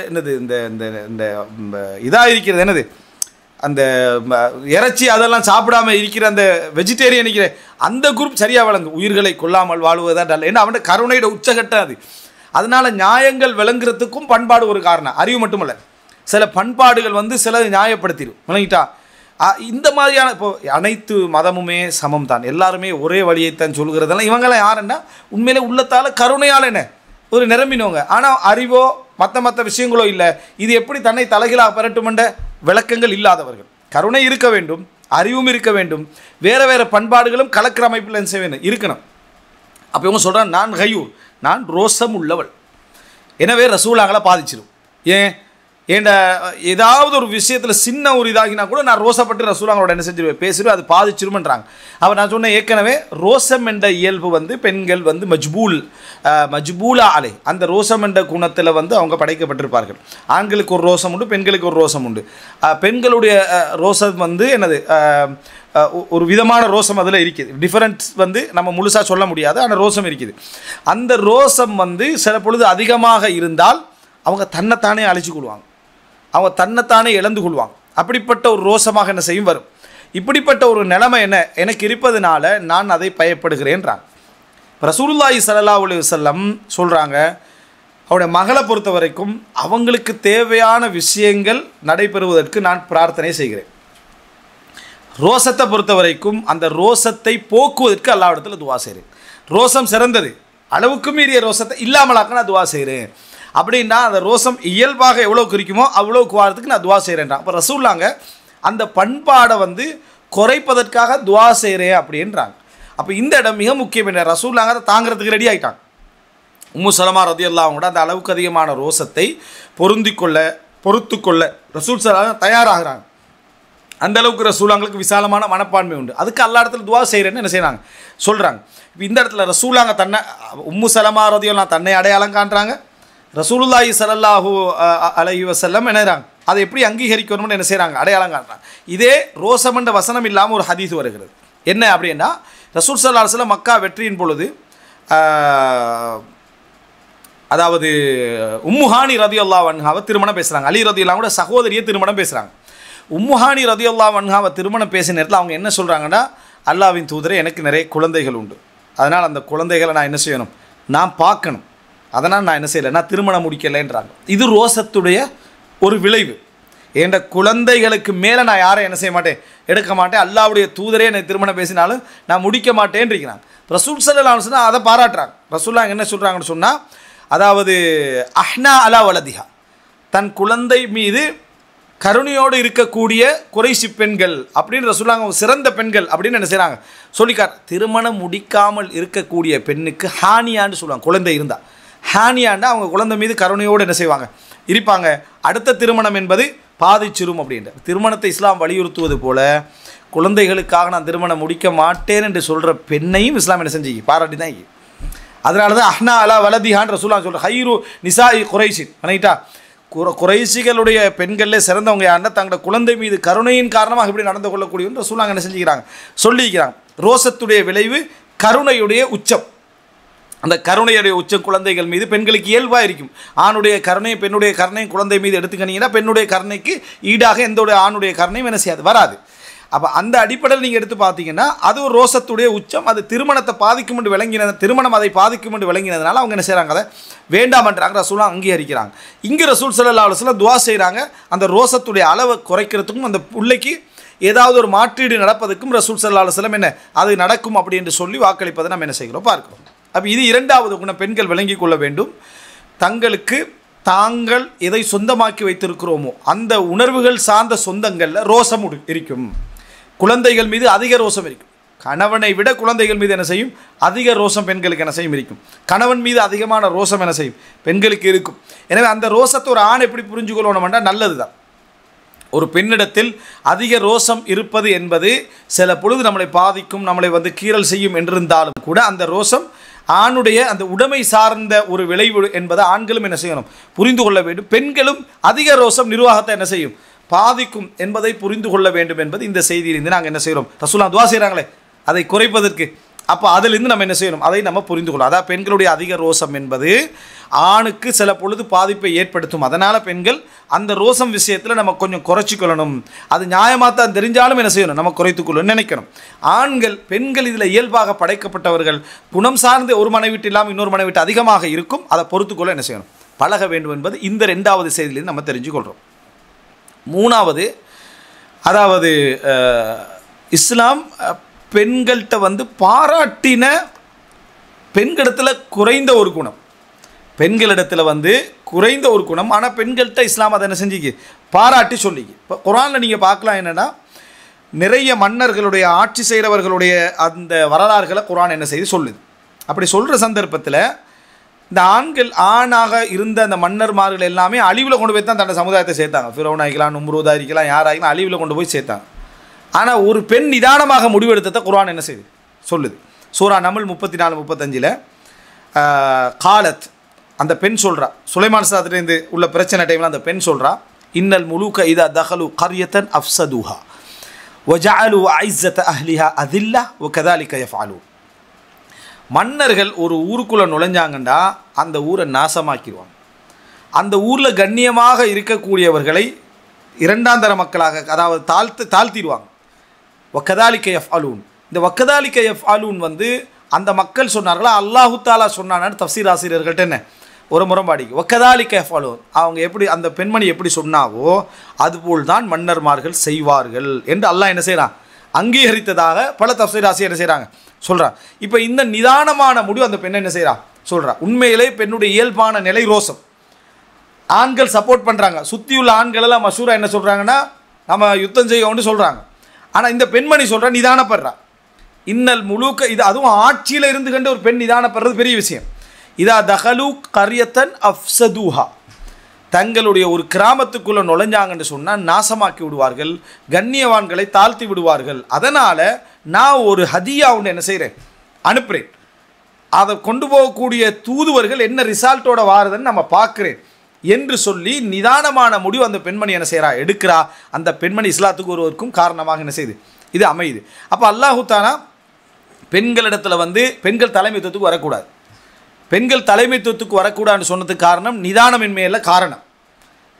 என்னது இந்த இந்த இந்த இதாக இருக்கிறது என்னது அந்த இறைச்சி அதெல்லாம் சாப்பிடாமல் இருக்கிற அந்த வெஜிடேரியன் இருக்கிற அந்த குரூப் சரியாக வழங்கு. உயிர்களை கொல்லாமல் வாழ்வதுதான் நல்ல, ஏன்னா அவன் கருணையோட உச்சகட்டம் அது. அதனால் நியாயங்கள் விளங்குறதுக்கும் பண்பாடு ஒரு காரணம், அறிவு மட்டுமல்ல. சில பண்பாடுகள் வந்து சிலது நியாயப்படுத்திடும், விளங்கிட்டா. இந்த மாதிரியான இப்போ அனைத்து மதமுமே சமம் தான், எல்லாருமே ஒரே வழியைத்தான் சொல்கிறதெல்லாம் இவங்கெல்லாம் யாருன்னா உண்மையிலே உள்ளத்தால் கருணையால் என்ன ஒரு நிரம்பினவங்க. ஆனால் அறிவோ மற்ற விஷயங்களோ இல்லை. இது எப்படி தன்னை தலைகளாக பெறட்டுமென்ற விளக்கங்கள் இல்லாதவர்கள். கருணை இருக்க வேண்டும், அறிவும் இருக்க வேண்டும், வேறு பண்பாடுகளும் கலக்கிற அமைப்பில் என்ன செய்ய வேண்டும் இருக்கணும். அப்போ இவங்க சொல்கிறான், நான் கயூர், நான் ரோசம் உள்ளவள், எனவே ரசூலாங்களை பாதிச்சிடும். ஏன்டா ஏதாவது ஒரு விஷயத்தில் சின்ன ஒரு இதாகினா கூட நான் ரோசப்பட்டு ரசூலாங்களோட என்ன செஞ்சிருவேன் பேசிடுவேன், அது பாதிச்சிருமன்றாங்க. அப்போ நான் சொன்னேன் ஏற்கனவே ரோசம் என்ற இயல்பு வந்து பெண்கள் வந்து மஜ்பூலா அலை, அந்த ரோசம் என்ற குணத்தில் வந்து அவங்க படைக்கப்பட்டிருப்பார்கள். ஆண்களுக்கு ஒரு ரோசம் உண்டு, பெண்களுக்கு ஒரு ரோசம் உண்டு. பெண்களுடைய ரோசம் வந்து என்னது ஒரு விதமான ரோசம் அதில் இருக்குது. டிஃபரன்ஸ் வந்து நம்ம முழுசாக சொல்ல முடியாது, ஆனால் ரோசம் இருக்குது. அந்த ரோசம் வந்து சில பொழுது அதிகமாக இருந்தால் அவங்க தன்னைத்தானே அழிச்சு கொள்வாங்க, அவங்க தன்னைத்தானே இழந்து கொள்வாங்க. அப்படிப்பட்ட ஒரு ரோசமாக என்ன செய்யும் வரும். இப்படிப்பட்ட ஒரு நிலைமை என்ன எனக்கு இருப்பதனால நான் அதை பயப்படுகிறேன்றாங்க. ரசூலுல்லாஹி ஸல்லல்லாஹு அலைஹி வஸல்லம் சொல்கிறாங்க, அவருடைய மகளை பொறுத்த வரைக்கும் அவங்களுக்கு தேவையான விஷயங்கள் நடைபெறுவதற்கு நான் பிரார்த்தனை செய்கிறேன். ரோசத்தை பொறுத்த வரைக்கும் அந்த ரோசத்தை போக்குவதற்கு அல்லாஹ்விடத்தில் துவா செய்கிறேன். ரோசம் சிறந்தது, அளவுக்கு மீறிய ரோசத்தை இல்லாமலாக்க நான் துவா செய்கிறேன். அப்படின்னா அந்த ரோசம் இயல்பாக எவ்வளோ குறிக்குமோ அவ்வளோக்கு வாரத்துக்கு நான் துவா செய்கிறேன்றான். அப்போ ரசூல்லாங்க அந்த பண்பாடை வந்து குறைப்பதற்காக துவா செய்கிறேன் அப்படின்றாங்க. அப்போ இந்த இடம் மிக முக்கியம். என்ன ரசூலுல்லாஹ் அதை தாங்கிறதுக்கு ரெடி ஆகிட்டாங்க. உம்மு சலமா ரலியல்லாஹு அன்ஹா அந்த அளவுக்கு அதிகமான ரோசத்தை பொறுத்து கொள்ள ரசூல் ஸல்லல்லாஹு தயாராகிறாங்க. அந்த அளவுக்கு ரசூலுல்லாஹ்வுக்கு விசாலமான மனப்பான்மை உண்டு. அதுக்கு அல்லா இடத்துல துவா செய்கிறேன்னு என்ன செய்கிறாங்க சொல்கிறாங்க. இப்போ இந்த இடத்துல ரசூலுல்லாஹ் தன்னை உம்மு சலமா ரலியல்லாஹு தன்னை அடையாளம் காண்றாங்க. ரசூலுல்லாஹி ஸல்லல்லாஹு அலைஹி வஸல்லம் என்னறாங்க அதை எப்படி அங்கீகரிக்கணும்னு என்ன செய்கிறாங்க அடையாளம் காண்றாங்க. இதே ரோசம் என்ற வசனம் இல்லாமல் ஒரு ஹதீஸ் வருகிறது. என்ன அப்படின்னா ரசூல் ஸல்லல்லாஹு அலைஹி வஸல்லம் மக்கா வெற்றியின் பொழுது அதாவது உம்முஹானி ரலியல்லாஹு அன்ஹாவை திருமணம் பேசுகிறாங்க. அலி ரலியல்லாஹு அன்ஹு சகோதரியை திருமணம் பேசுகிறாங்க. உம்முஹானி ரலியல்லாஹு அன்ஹாவை திருமணம் பேசின நேரத்தில் அவங்க என்ன சொல்கிறாங்கன்னா, அல்லாஹ்வின் தூதரே எனக்கு நிறைய குழந்தைகள் உண்டு, அதனால் அந்த குழந்தைகளை நான் என்ன செய்யணும், நான் பார்க்கணும், அதனால் நான் என்ன செய்யலை, நான் திருமணம் முடிக்கலைன்றாங்க. இது ரோசத்துடைய ஒரு விளைவு. என்ற குழந்தைகளுக்கு மேலே நான் யாரை என்ன செய்ய மாட்டேன், எடுக்க மாட்டேன், அல்லாஹ்வுடைய தூதரே என்னை திருமணம் பேசினாலும் நான் முடிக்க மாட்டேன்றிருக்கிறாங்க. ரசூல் ஸல்லல்லாஹு அலைஹி வஸல்லம் அதை பாராட்டுறாங்க. ரசூலுல்லாஹ் என்ன சொல்கிறாங்கன்னு சொன்னால், அதாவது அஹ்னா அலா வலதிஹா, தன் குழந்தை மீது கருணையோடு இருக்கக்கூடிய குறைஷி பெண்கள் அப்படின்னு ரசூலுல்லாஹ் சிறந்த பெண்கள் அப்படின்னு என்ன செய்கிறாங்க சொல்லிக்கார். திருமணம் முடிக்காமல் இருக்கக்கூடிய பெண்ணுக்கு ஹானியான்னு சொல்லுவாங்க. குழந்தை இருந்தால் ஹானியாண்டா அவங்க குழந்தை மீது கருணையோடு என்ன செய்வாங்க இருப்பாங்க. அடுத்த திருமணம் என்பது பாதிச்சிரும் அப்படின்ற திருமணத்தை இஸ்லாம் வலியுறுத்துவது போல குழந்தைகளுக்காக நான் திருமணம் முடிக்க மாட்டேன் என்று சொல்கிற பெண்ணையும் இஸ்லாம் என்ன செஞ்சு பாராட்டி தான். அதனால தான் அஹ்னா அலா வலதிஹான் ரசூலுல்லாஹ் சொல்கிற ஹைரு நிசாஇ குறைஷின் பண்ணிட்டா குறைஷிகளுடைய பெண்களில் சிறந்தவங்க யாருன்னா தங்களோட குழந்தை மீது கருணையின் காரணமாக இப்படி நடந்து கொள்ளக்கூடியவன் ரசூலுல்லாஹ் என்ன செஞ்சுக்கிறாங்க சொல்லிக்கிறாங்க. ரோசத்துடைய விளைவு கருணையுடைய உச்சம். அந்த கருணையுடைய உச்சம் குழந்தைகள் மீது பெண்களுக்கு இயல்பாக இருக்கும். ஆணுடைய கருணை பெண்ணுடைய கருணையும் குழந்தை மீது எடுத்துக்கினீங்கன்னா பெண்ணுடைய கருணைக்கு ஈடாக எந்த ஆணுடைய கருணையும் என்ன செய்யாது வராது. அப்போ அந்த அடிப்படையில் நீங்கள் எடுத்து பார்த்தீங்கன்னா அது ஒரு ரோசத்துடைய உச்சம். அது திருமணத்தை பாதிக்கும் என்று விளங்கினது, திருமணம் அதை பாதிக்கும் என்று விளங்கினதுனால அவங்க என்ன செய்கிறாங்க, அதை வேண்டாமன்றாங்க. ரசூலுல்லாஹ் அங்கீகரிக்கிறாங்க. இங்கே ரசூல் ஸல்லல்லாஹு அலைஹி வஸல்லம் துஆ செய்கிறாங்க. அந்த ரோசத்துடைய அளவை குறைக்கிறதுக்கும் அந்த பிள்ளைக்கு ஏதாவது ஒரு மாற்றீடு நடப்பதற்கும் ரசூல் ஸல்லல்லாஹு அலைஹி வஸல்லம் என்ன அது நடக்கும் அப்படி என்று சொல்லி வாக்களிப்பதை நம்ம என்ன செய்கிறோம் பார்க்கிறோம். அப்போ இது இரண்டாவது குணம் பெண்கள் விளங்கி கொள்ள வேண்டும். தங்களுக்கு தாங்கள் எதை சொந்தமாக்கி வைத்திருக்கிறோமோ அந்த உணர்வுகள் சார்ந்த சொந்தங்களில் ரோசம் இருக்கும். குழந்தைகள் மீது அதிக ரோசம் இருக்கும். கணவனை விட குழந்தைகள் மீது என்ன செய்யும் அதிக ரோசம் பெண்களுக்கு என்ன செய்யும் இருக்கும். கணவன் மீது அதிகமான ரோசம் என்ன செய்யும் பெண்களுக்கு இருக்கும். எனவே அந்த ரோசத்தை ஒரு ஆண் எப்படி புரிஞ்சுக்கொள்ளணும்னா நல்லது தான். ஒரு பெண்ணிடத்தில் அதிக ரோசம் இருப்பது என்பது சில பொழுது நம்மளை பாதிக்கும், நம்மளை கீறல் செய்யும் என்றிருந்தாலும் கூட அந்த ரோசம் ஆணுடைய அந்த உடைமை சார்ந்த ஒரு விளைவு என்பதை ஆண்களும் என்ன செய்யணும் புரிந்து கொள்ள வேண்டும். பெண்களும் அதிக ரோசம் நிர்வாகத்தை என்ன செய்யும் பாதிக்கும் என்பதை புரிந்து கொள்ள வேண்டும் என்பது இந்த செய்தியிலிருந்து நாங்கள் என்ன செய்கிறோம். ரசூலுல்லாஹ் துஆ செய்கிறாங்களே அதை குறைப்பதற்கு. அப்போ அதிலிருந்து நம்ம என்ன செய்யணும் அதை நம்ம புரிந்து கொள்ளலாம். அதாவது பெண்களுடைய அதிக ரோசம் என்பது ஆணுக்கு சில பொழுது பாதிப்பை ஏற்படுத்தும். அதனால் பெண்கள் அந்த ரோசம் விஷயத்தில் நம்ம கொஞ்சம் குறைச்சிக்கொள்ளணும். அது நியாயமாக தான் தெரிஞ்சாலும் என்ன செய்யணும் நம்ம குறைத்துக்கொள்ளணும்னு நினைக்கணும். ஆண்கள் பெண்கள் இதில் இயல்பாக படைக்கப்பட்டவர்கள். குணம் சார்ந்து ஒரு மனைவிட்டு இல்லாமல் இன்னொரு மனைவிட்டு அதிகமாக இருக்கும். அதை பொறுத்துக்கொள்ள என்ன செய்யணும் பழக வேண்டும் என்பது இந்த ரெண்டாவது செய்தியிலிருந்து நம்ம தெரிஞ்சுக்கொள்கிறோம். மூணாவது அதாவது இஸ்லாம் பெண்கள்கிட்ட பாராட்டின பெண்களிடத்தில் குறைந்த ஒரு குணம், பெண்களிடத்தில் குறைந்த ஒரு குணம். ஆனால் பெண்கள்கிட்ட இஸ்லாம் அதை என்ன செஞ்சிக்கு பாராட்டி சொல்லிக்கு. இப்போ குர்ஆனில் நீங்கள் பார்க்கலாம் என்னென்னா நிறைய மன்னர்களுடைய ஆட்சி செய்கிறவர்களுடைய அந்த வரலாறுகளை குர்ஆன் என்ன செய்து சொல்லுது. அப்படி சொல்கிற சந்தர்ப்பத்தில் இந்த ஆண்கள் ஆணாக இருந்த அந்த மன்னர்மார்கள் எல்லாமே அழிவில் கொண்டு போய் தான் தன்னோட சமுதாயத்தை சேர்த்தாங்க. ஃபிரௌனா இருக்கலாம், நும்ரூதா இருக்கலாம், யாராகிக்கலாம் அழிவில் கொண்டு போய் சேர்த்தாங்க. ஆனால் ஒரு பெண் நிதானமாக முடிவெடுத்ததை குர்ஆன் என்ன செய்யுது சொல்லுது. சூரா நம்ல் 34-35 காலத் அந்த பெண் சொல்கிறா, சுலைமான் சாத்திலேருந்து உள்ள பிரச்சனை டைமில் அந்த பெண் சொல்கிறா, இன்னல் முலூக இதா தஹலு கர்யத்தன் அஃப்ஸதுஹா வஜஅலு ஐஸத அஹ்லிஹா அதில்லா வகதாலிக யஃஅலூன். மன்னர்கள் ஒரு ஊருக்குள்ளே நுழைஞ்சாங்கண்டா அந்த ஊரை நாசமாக்கிடுவாங்க. அந்த ஊரில் கண்ணியமாக இருக்கக்கூடியவர்களை இரண்டாம் தர மக்களாக அதாவது தாழ்த்திடுவாங்க. வக்கதாலிக்க யஃஅலூன். இந்த வக்கதாலிக்க யஃஅலூன் அந்த மக்கள் சொன்னார்களா அல்லாஹு தாலா சொன்னான்னு தஃப்சீர் ஆசிரியர்கள்ட்ட என்ன ஒரு முரண்பாடிக்கு. வக்கதாலிக்க யஃஅலூன் அவங்க எப்படி அந்த பெண்மணி எப்படி சொன்னாவோ அதுபோல் தான் மன்னர்மார்கள் செய்வார்கள் என்று அல்லாஹ் என்ன செய்கிறான் அங்கீகரித்ததாக பல தஃப்சீர் ஆசிரியர் என்ன செய்கிறாங்க சொல்கிறான். இப்போ இந்த நிதானமான முடிவு அந்த பெண்ணை என்ன செய்கிறான் சொல்கிறா. உண்மையிலே பெண்ணுடைய இயல்பான நிலை ரோசம். ஆண்கள் சப்போர்ட் பண்ணுறாங்க, சுற்றியுள்ள ஆண்கள் எல்லாம் மஷூரா என்ன சொல்கிறாங்கன்னா நம்ம யுத்தம் செய்யணும்னு சொல்கிறாங்க. ஆனால் இந்த பெண்மணி சொல்கிறா நிதானப்படுறா. இன்னல் முழுக்க இது அதுவும் ஆட்சியில் இருந்து கண்டு ஒரு பெண் நிதானப்படுறது பெரிய விஷயம். இதா தஹலு கரியத்தன் அஃப்சதுஹா, தங்களுடைய ஒரு கிராமத்துக்குள்ளே நுழைஞ்சாங்கன்னு சொன்னால் நாசமாக்கி விடுவார்கள், கண்ணியவான்களை தாழ்த்தி விடுவார்கள். அதனால் நான் ஒரு ஹதியா ஒன்று என்ன செய்கிறேன், அனுப்புகிறேன். அதை கொண்டு போகக்கூடிய தூதுவர்கள் என்ன ரிசால்ட்டோட வாருதுன்னு நம்ம பார்க்குறேன் என்று சொல்லி நிதானமான முடிவு அந்த பெண்மணி என்ன செய்கிறா, எடுக்கிறா. அந்த பெண்மணி இஸ்லாத்துக்கு ஒருவருக்கும் காரணமாக என்ன செய்யுது, இது அமையுது. அப்போ அல்லாஹு தஆலா பெண்களிடத்தில் வந்து பெண்கள் தலைமைத்துவத்துக்கு வரக்கூடாது, பெண்கள் தலைமைத்துவத்துக்கு வரக்கூடாதுன்னு சொன்னதுக்கு காரணம் நிதானமின்மையில் காரணம்.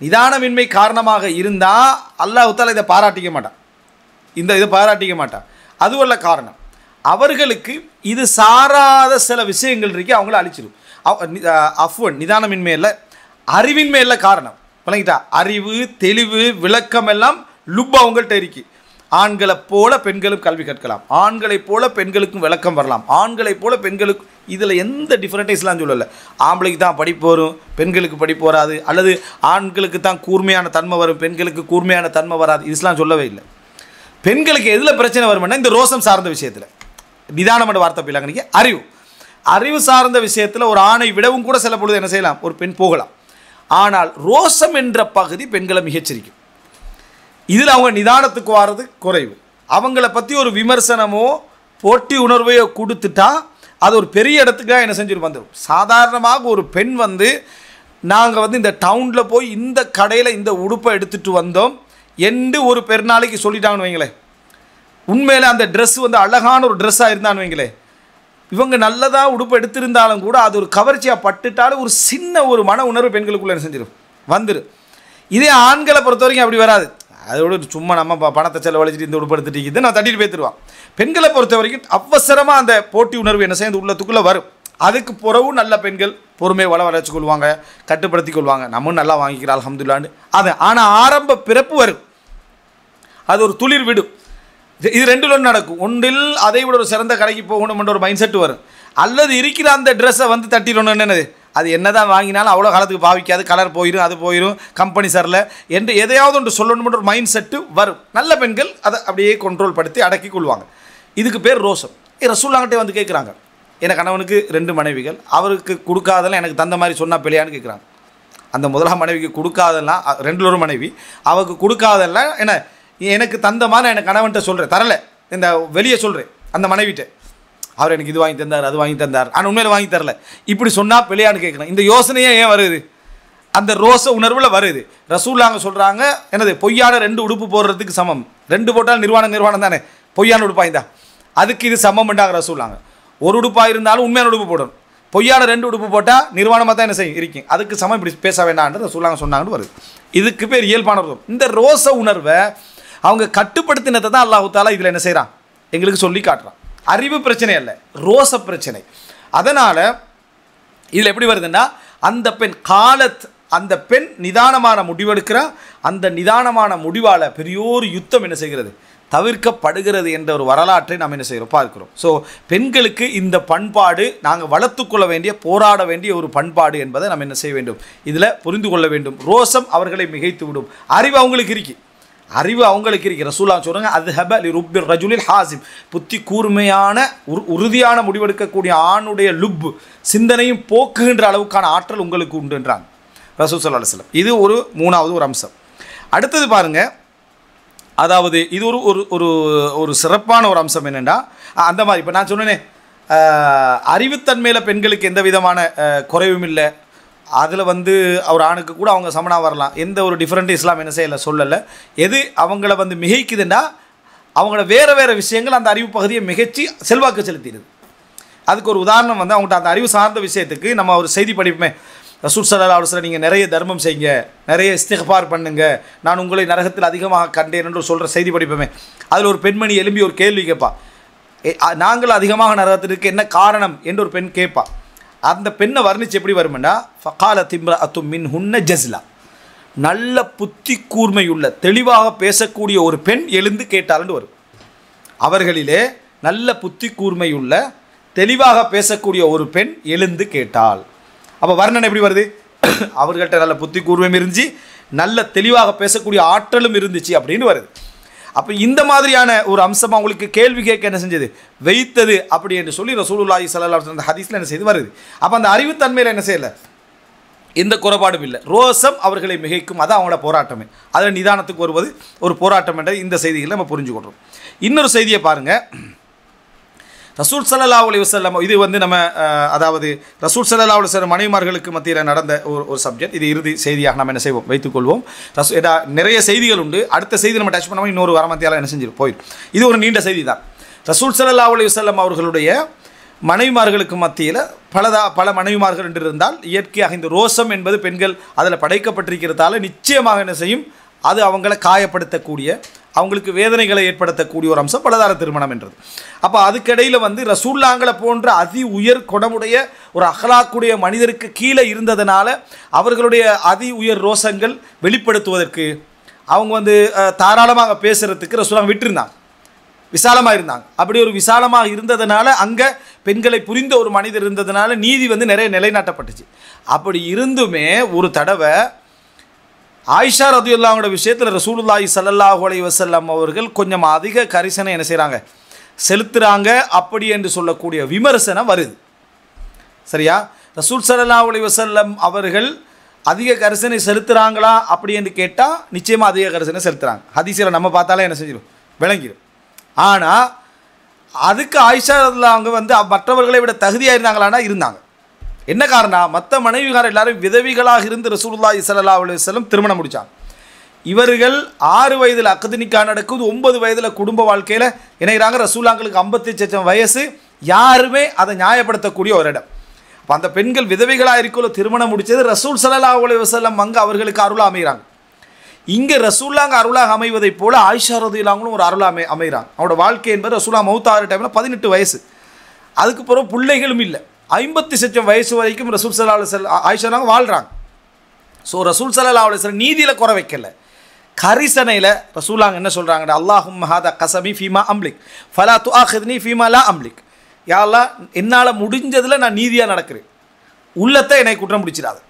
நிதானமின்மை காரணமாக இருந்தால் அல்லாஹ் தஆலா இதை பாராட்டிக்க மாட்டான், இதை பாராட்டிக்க மாட்டான். அதுவல்ல காரணம். அவர்களுக்கு இது சாராத சில விஷயங்கள் இருக்கு, அவங்கள அழிச்சிடும். அஃப்வன் நிதானமின்மையில் அறிவின்மையில் காரணம் விளங்கிட்டா. அறிவு தெளிவு விளக்கம் எல்லாம் லுப் அவங்கள்ட்ட இருக்கு. ஆண்களைப் போல பெண்களும் கல்வி கற்கலாம், ஆண்களைப் போல பெண்களுக்கும் விளக்கம் வரலாம், ஆண்களைப் போல பெண்களுக்கு இதில் எந்த டிஃப்ரெண்ட்ஸ்லாம் சொல்லலை. ஆம்பளைக்கு தான் படிப்பு வரும், பெண்களுக்கு படிப்பு வராது, அல்லது ஆண்களுக்கு தான் கூர்மையான தன்மை வரும், பெண்களுக்கு கூர்மையான தன்மை வராது, இதெல்லாம் சொல்லவே இல்லை. பெண்களுக்கு எதில் பிரச்சனை வரும்னா இந்த ரோசம் சார்ந்த விஷயத்தில், நிதானமான வார்த்தை பிள்ளைங்க அறிவு சார்ந்த விஷயத்தில் ஒரு ஆணை விடவும் கூட சில பொழுது என்ன செய்யலாம், ஒரு பெண் போகலாம். ஆனால் ரோசம் என்ற பகுதி பெண்களை மிகச்சரிக்கும். இதில் அவங்க நிதானத்துக்கு வாரது குறைவு. அவங்கள பற்றி ஒரு விமர்சனமோ போட்டி உணர்வையோ கொடுத்துட்டா அது ஒரு பெரிய இடத்துக்காக என்ன செஞ்சுட்டு வந்துடும். சாதாரணமாக ஒரு பெண் வந்து நாங்கள் வந்து இந்த டவுனில் போய் இந்த கடையில் இந்த உடுப்பை எடுத்துகிட்டு வந்தோம் என்று ஒரு பெருநாளைக்கு சொல்லிட்டாங்கன்னு வைங்களேன், உண்மையில் அந்த ட்ரெஸ் வந்து அழகான ஒரு ட்ரெஸ்ஸாக இருந்தான்னு வைங்களேன், இவங்க நல்லதாக உடுப்பு எடுத்திருந்தாலும் கூட அது ஒரு கவர்ச்சியாக பட்டுட்டாலும் ஒரு சின்ன ஒரு மன உணர்வு பெண்களுக்குள்ளே என்ன செஞ்சிடும், வந்துடும். இதே ஆண்களை பொறுத்த வரைக்கும் அப்படி வராது. அதோட சும்மா நம்ம பணத்தை செலவழிச்சிட்டு இந்த உடுப்பு எடுத்துட்டு நான் தட்டிட்டு போய்த்துருவான். பெண்களை பொறுத்த வரைக்கும் அவசரமாக அந்த போட்டி உணர்வு என்ன செய்ய உள்ளத்துக்குள்ளே வரும். அதுக்கு பிறவும் நல்ல பெண்கள் பொறுமையை வளர்ச்சி கொள்வாங்க, கட்டுப்படுத்தி கொள்வாங்க. நம்மளும் நல்லா வாங்கிக்கிறோம் அல்ஹம்துலில்லாஹ்னு அது. ஆனால் ஆரம்ப பிறப்பு வரும், அது ஒரு துளிர் விடும். இது ரெண்டில் ஒன்று நடக்கும். ஒன்றில் அதை விட ஒரு சிறந்த கடைக்கு போகணும்ன்ற ஒரு மைண்ட் செட் வரும், அல்லது இருக்கிற அந்த ட்ரெஸ்ஸை வந்து தட்டிடணும். என்னது அது என்ன தான் வாங்கினாலும் அவ்வளோ காலத்துக்கு பாவிக்காது, கலர் போயிடும், அது போயிடும், கம்பெனி சரில என்று எதையாவது ஒன்று சொல்லணும்ன்ற ஒரு மைண்ட் செட்டு வரும். நல்ல பெண்கள் அதை அப்படியே கண்ட்ரோல் படுத்தி அடக்கி கொள்வாங்க. இதுக்கு பேர் ரோசம். ரசூலுல்லாஹ்கிட்ட வந்து கேட்குறாங்க, எனக்கு கணவனுக்கு 2 மனைவிகள், அவருக்கு கொடுக்காதெல்லாம் எனக்கு தந்த மாதிரி சொன்னால் பிள்ளையான்னு கேட்குறாங்க. அந்த முதலாம் மனைவிக்கு கொடுக்காதெல்லாம் 2 ஒரு மனைவி, அவருக்கு கொடுக்காதெல்லாம் என்ன எனக்கு தந்த மாதிரி எனக்கு கணவன்கிட்ட சொல்கிறேன், தரலை, இந்த வெளியே சொல்கிறேன் அந்த மனைவிட்ட, அவர் எனக்கு இது வாங்கி தந்தார் அது வாங்கி தந்தார், ஆனால் உண்மையில் வாங்கி தரல, இப்படி சொன்னால் பிள்ளையான்னு கேட்குறேன். இந்த யோசனையே ஏன் வருது, அந்த ரோச உணர்வில் வருது. ரசூலுல்லாஹ் சொல்கிறாங்க, என்னது பொய்யான 2 உடுப்பு போடுறதுக்கு சமம், 2 போட்டால் நிர்வாணம் தானே, பொய்யான உடுப்பாய்ந்தா அதுக்கு இது சமம்ண்டாங்க ரசூலுல்லாஹ். ஒரு உடுப்பாக இருந்தாலும் உண்மையான உடுப்பு போடணும், பொய்யான 2 உடுப்பு போட்டால் நிர்வாணமாக தான் என்ன செய்யும் இருக்கும், அதுக்கு சமம் இப்படி பேச வேண்டாம்னு ரசூலுல்லாஹ் சொன்னாங்கன்னு வருது. இதுக்கு பேர் இயல்பான உணர்வு. இந்த ரோச உணர்வை அவங்க கட்டுப்படுத்தினதை தான் அல்லாஹ் தஆலா இதில் என்ன செய்கிறான், எங்களுக்கு சொல்லி காட்டுறான். அறிவு பிரச்சனை அல்ல, ரோச பிரச்சனை. அதனால் இதில் எப்படி வருதுன்னா, அந்த பெண் அந்த பெண் நிதானமான முடிவெடுக்கிறா, அந்த நிதானமான முடிவால் பெரியோரு யுத்தம் என்ன செய்கிறது, தவிர்க்கப்படுகிறது என்ற ஒரு வரலாற்றை நாம் என்ன செய்கிறோம், பார்க்கிறோம். ஸோ பெண்களுக்கு இந்த பண்பாடு நாங்கள் வளர்த்துக்கொள்ள வேண்டிய, போராட வேண்டிய ஒரு பண்பாடு என்பதை நம்ம என்ன செய்ய வேண்டும், இதில் புரிந்து கொள்ள வேண்டும். ரோசம் அவர்களை மிகைத்து விடும். அறிவு அவங்களுக்கு இருக்கு, ரசூலுல்லாஹ் சொல்கிறாங்க, அத்ஹப லிருப்பிர் ரஜுலில் ஹாசிம், புத்தி கூர்மையான உறுதியான முடிவெடுக்கக்கூடிய ஆணுடைய லுப் சிந்தனையும் போக்குகின்ற அளவுக்கான ஆற்றல் உங்களுக்கு உண்டுன்றாங்க ரசூல் ஸல்லல்லாஹு அலைஹி வஸல்லம். இது ஒரு 3வது ஒரு அம்சம். அடுத்தது பாருங்கள், அதாவது இது ஒரு சிறப்பான ஒரு அம்சம் என்னென்னா, அந்த மாதிரி இப்போ நான் சொன்னேனே, அறிவுத்தன்மையில் பெண்களுக்கு எந்த விதமான குறைவும் இல்லை, அதில் வந்து ஒரு ஆணுக்கு கூட அவங்க சமனாக வரலாம், எந்த ஒரு டிஃப்ரெண்ட் இஸ்லாம் என்ன செய்யலை சொல்லலை. எது அவங்கள வந்து மிகைக்குதுன்னா, அவங்கள வேறு விஷயங்கள் அந்த அறிவு பகுதியை மிகச்சி செல்வாக்கு செலுத்திடுது. அதுக்கு ஒரு உதாரணம் வந்து, அவங்கள்ட்ட அந்த அறிவு சார்ந்த விஷயத்துக்கு நம்ம ஒரு செய்தி படிப்போமே, ரசூல் ஸல்லல்லாஹு அலைஹி வஸல்லம் நீங்கள் நிறைய தர்மம் செய்யுங்க, நிறைய இஸ்திக்ஃபார் பண்ணுங்க, நான் உங்களை நரகத்தில் அதிகமாக கண்டேன் என்று சொல்கிற செய்தி படிப்போமே. அதில் ஒரு பெண்மணி எழும்பி ஒரு கேள்வி கேட்பா, நாங்கள் அதிகமாக நரகத்திற்கு என்ன காரணம் என்று ஒரு பெண் கேட்பா. அந்த பெண்ணை வர்ணித்து எப்படி வரும்னா, ஃபகாலத் இம்ரஅத்து மின்ஹுன்ன ஜஸ்லா, நல்ல புத்தி கூர்மையுள்ள தெளிவாக பேசக்கூடிய ஒரு பெண் எழுந்து கேட்டாள்னு வரும். அவர்களிலே நல்ல புத்தி கூர்மையுள்ள தெளிவாக பேசக்கூடிய ஒரு பெண் எழுந்து கேட்டாள். அப்போ வர்ணனை எப்படி வருது, அவர்கள்ட்ட நல்ல புத்தி கூர்மையும் இருந்துச்சு, நல்ல தெளிவாக பேசக்கூடிய ஆற்றலும் இருந்துச்சு அப்படின்னு வருது. அப்போ இந்த மாதிரியான ஒரு அம்சம் அவங்களுக்கு கேள்வி கேட்க என்ன செஞ்சது வைத்தது அப்படி என்று சொல்லி ரசூலுல்லாஹி ஸல்லல்லாஹு அலைஹி வஸல்லம் ஹதீஸில் என்ன செய்து வருது. அப்போ அந்த அறிவுத்தன்மையில் என்ன செய்யலை, எந்த குறைபாடும் இல்லை. ரோசம் அவர்களை மிகைக்கும், அது அவங்களோட போராட்டமே. அதில் நிதானத்துக்கு வருவது ஒரு போராட்டம் என்ற இந்த செய்திகளை நம்ம புரிஞ்சுக்கொள்கிறோம். இன்னொரு செய்தியை பாருங்கள். ரசூல் ஸல்லல்லாஹு அலைஹி வஸல்லம், இது வந்து நம்ம அதாவது ரசூல் ஸல்லல்லாஹு அலைஹி வஸல்லம் மனைவிமார்களுக்கு மத்தியில் நடந்த ஒரு சப்ஜெக்ட். இது இறுதி செய்தியாக நம்ம என்ன செய்வோம், வைத்துக்கொள்வோம். நிறைய செய்திகள் உண்டு. அடுத்த செய்தி நம்ம டச் பண்ணாமல் இன்னொரு வரமத்தியால் என்ன செஞ்சிடும் போயிடும். இது ஒரு நீண்ட செய்தி தான். ரசூல் ஸல்லல்லாஹு அலைஹி வஸல்லம் அவர்களுடைய மனைவிமார்களுக்கு மத்தியில் பல மனைவிமார்கள் என்று இருந்தால் இயற்கையாக இந்த ரோசம் என்பது பெண்கள் அதில் படைக்கப்பட்டிருக்கிறதால நிச்சயமாக என்ன செய்யும், அது அவங்களை காயப்படுத்தக்கூடிய, அவங்களுக்கு வேதனைகளை ஏற்படுத்தக்கூடிய ஒரு அம்சம் பலதார திருமணம் என்றது. அப்போ அதுக்கிடையில் வந்து ரசூல்லாங்களை போன்ற அதி உயர் குணமுடைய ஒரு அகலாக்குடைய மனிதருக்கு கீழே இருந்ததுனால அவர்களுடைய அதி உயர் ரோசங்கள் வெளிப்படுத்துவதற்கு அவங்க வந்து தாராளமாக பேசுகிறதுக்கு ரசூலாங்க விட்டுருந்தாங்க, விசாலமாக இருந்தாங்க. அப்படி ஒரு விசாலமாக இருந்ததுனால அங்கே பெண்களை புரிந்த ஒரு மனிதர் இருந்ததுனால நீதி வந்து நிறைய நிலைநாட்டப்பட்டுச்சு. அப்படி இருந்துமே ஒரு தடவை ஆயிஷா ரதியல்லாஹுவோட விஷயத்தில் ரசூலுல்லாஹி ஸல்லல்லாஹு அலைஹி வஸல்லம் அவர்கள் கொஞ்சம் அதிக கரிசனை என்ன செய்கிறாங்க, செலுத்துகிறாங்க. அப்படி என்று சொல்லக்கூடிய விமர்சனம் வருது. சரியா? ரசூல் ஸல்லல்லாஹு அலைஹி வஸல்லம் அவர்கள் அதிக கரிசனை செலுத்துகிறாங்களா அப்படி என்று கேட்டால் நிச்சயமாக அதிக கரிசனை செலுத்துகிறாங்க. ஹதீஸில் நம்ம பார்த்தாலே என்ன செஞ்சிடும், விளங்கிடும். ஆனால் அதுக்கு ஆயிஷா அவங்க வந்து மற்றவர்களை விட தகுதியாக இருந்தாங்களான்னா இருந்தாங்க. என்ன காரணம், மற்ற மனைவிகார் எல்லாரும் விதவிகளாக இருந்து ரசூலுல்லாஹி ஸல்லல்லாஹு அலைஹி வஸல்லம் திருமணம் முடித்தாங்க. இவர்கள் 6 வயதில் அக்து நிக்கா நடக்குது, 9 வயதில் குடும்ப வாழ்க்கையில் இணைகிறாங்க. ரசூலாங்களுக்கு 58 வயசு. யாருமே அதை நியாயப்படுத்தக்கூடிய ஒரு இடம். அப்போ அந்த பெண்கள் விதவைகளாக இருக்கோ திருமணம் முடித்தது ரசூல் ஸல்லல்லாஹு அலைஹி வஸல்லம் அங்கே அவர்களுக்கு அருளாக அமைகிறாங்க. இங்கே ரசூல்லாங்க அருளாக அமைவதைப் போல ஆயிஷா ரதியல்லாஹுவும் ஒரு அருளாக அமைகிறாங்க. அவனோட வாழ்க்கை என்பது ரசூலா மௌத்தாகிற டைமில் 18 வயசு. அதுக்கு பிறகு பிள்ளைகளும் இல்லை. 58 வயசு வரைக்கும் ரசூல் ஸல்லல்லாஹு அலைஹி வஸல்லம் ஆயிஷாங்க வாழ்கிறாங்க. ஸோ ரசூல் ஸல்லல்லாஹு அலைஹி வஸல்லம் நீதியில் குறை வைக்கல, கரிசனையில் ரசூலாங்க என்ன சொல்கிறாங்க, அல்லாஹும்ம ஹாதா கஸமி ஃபீமா அம்லிக் ஃபலா துஆഖித்னி ஃபீமா லா அம்லிக். யா அல்லாஹ், என்னால் முடிஞ்சதில் நான் நீதியாக நடக்கிறேன், உள்ளத்தை என்னை குற்றம் பிடிச்சிடாது,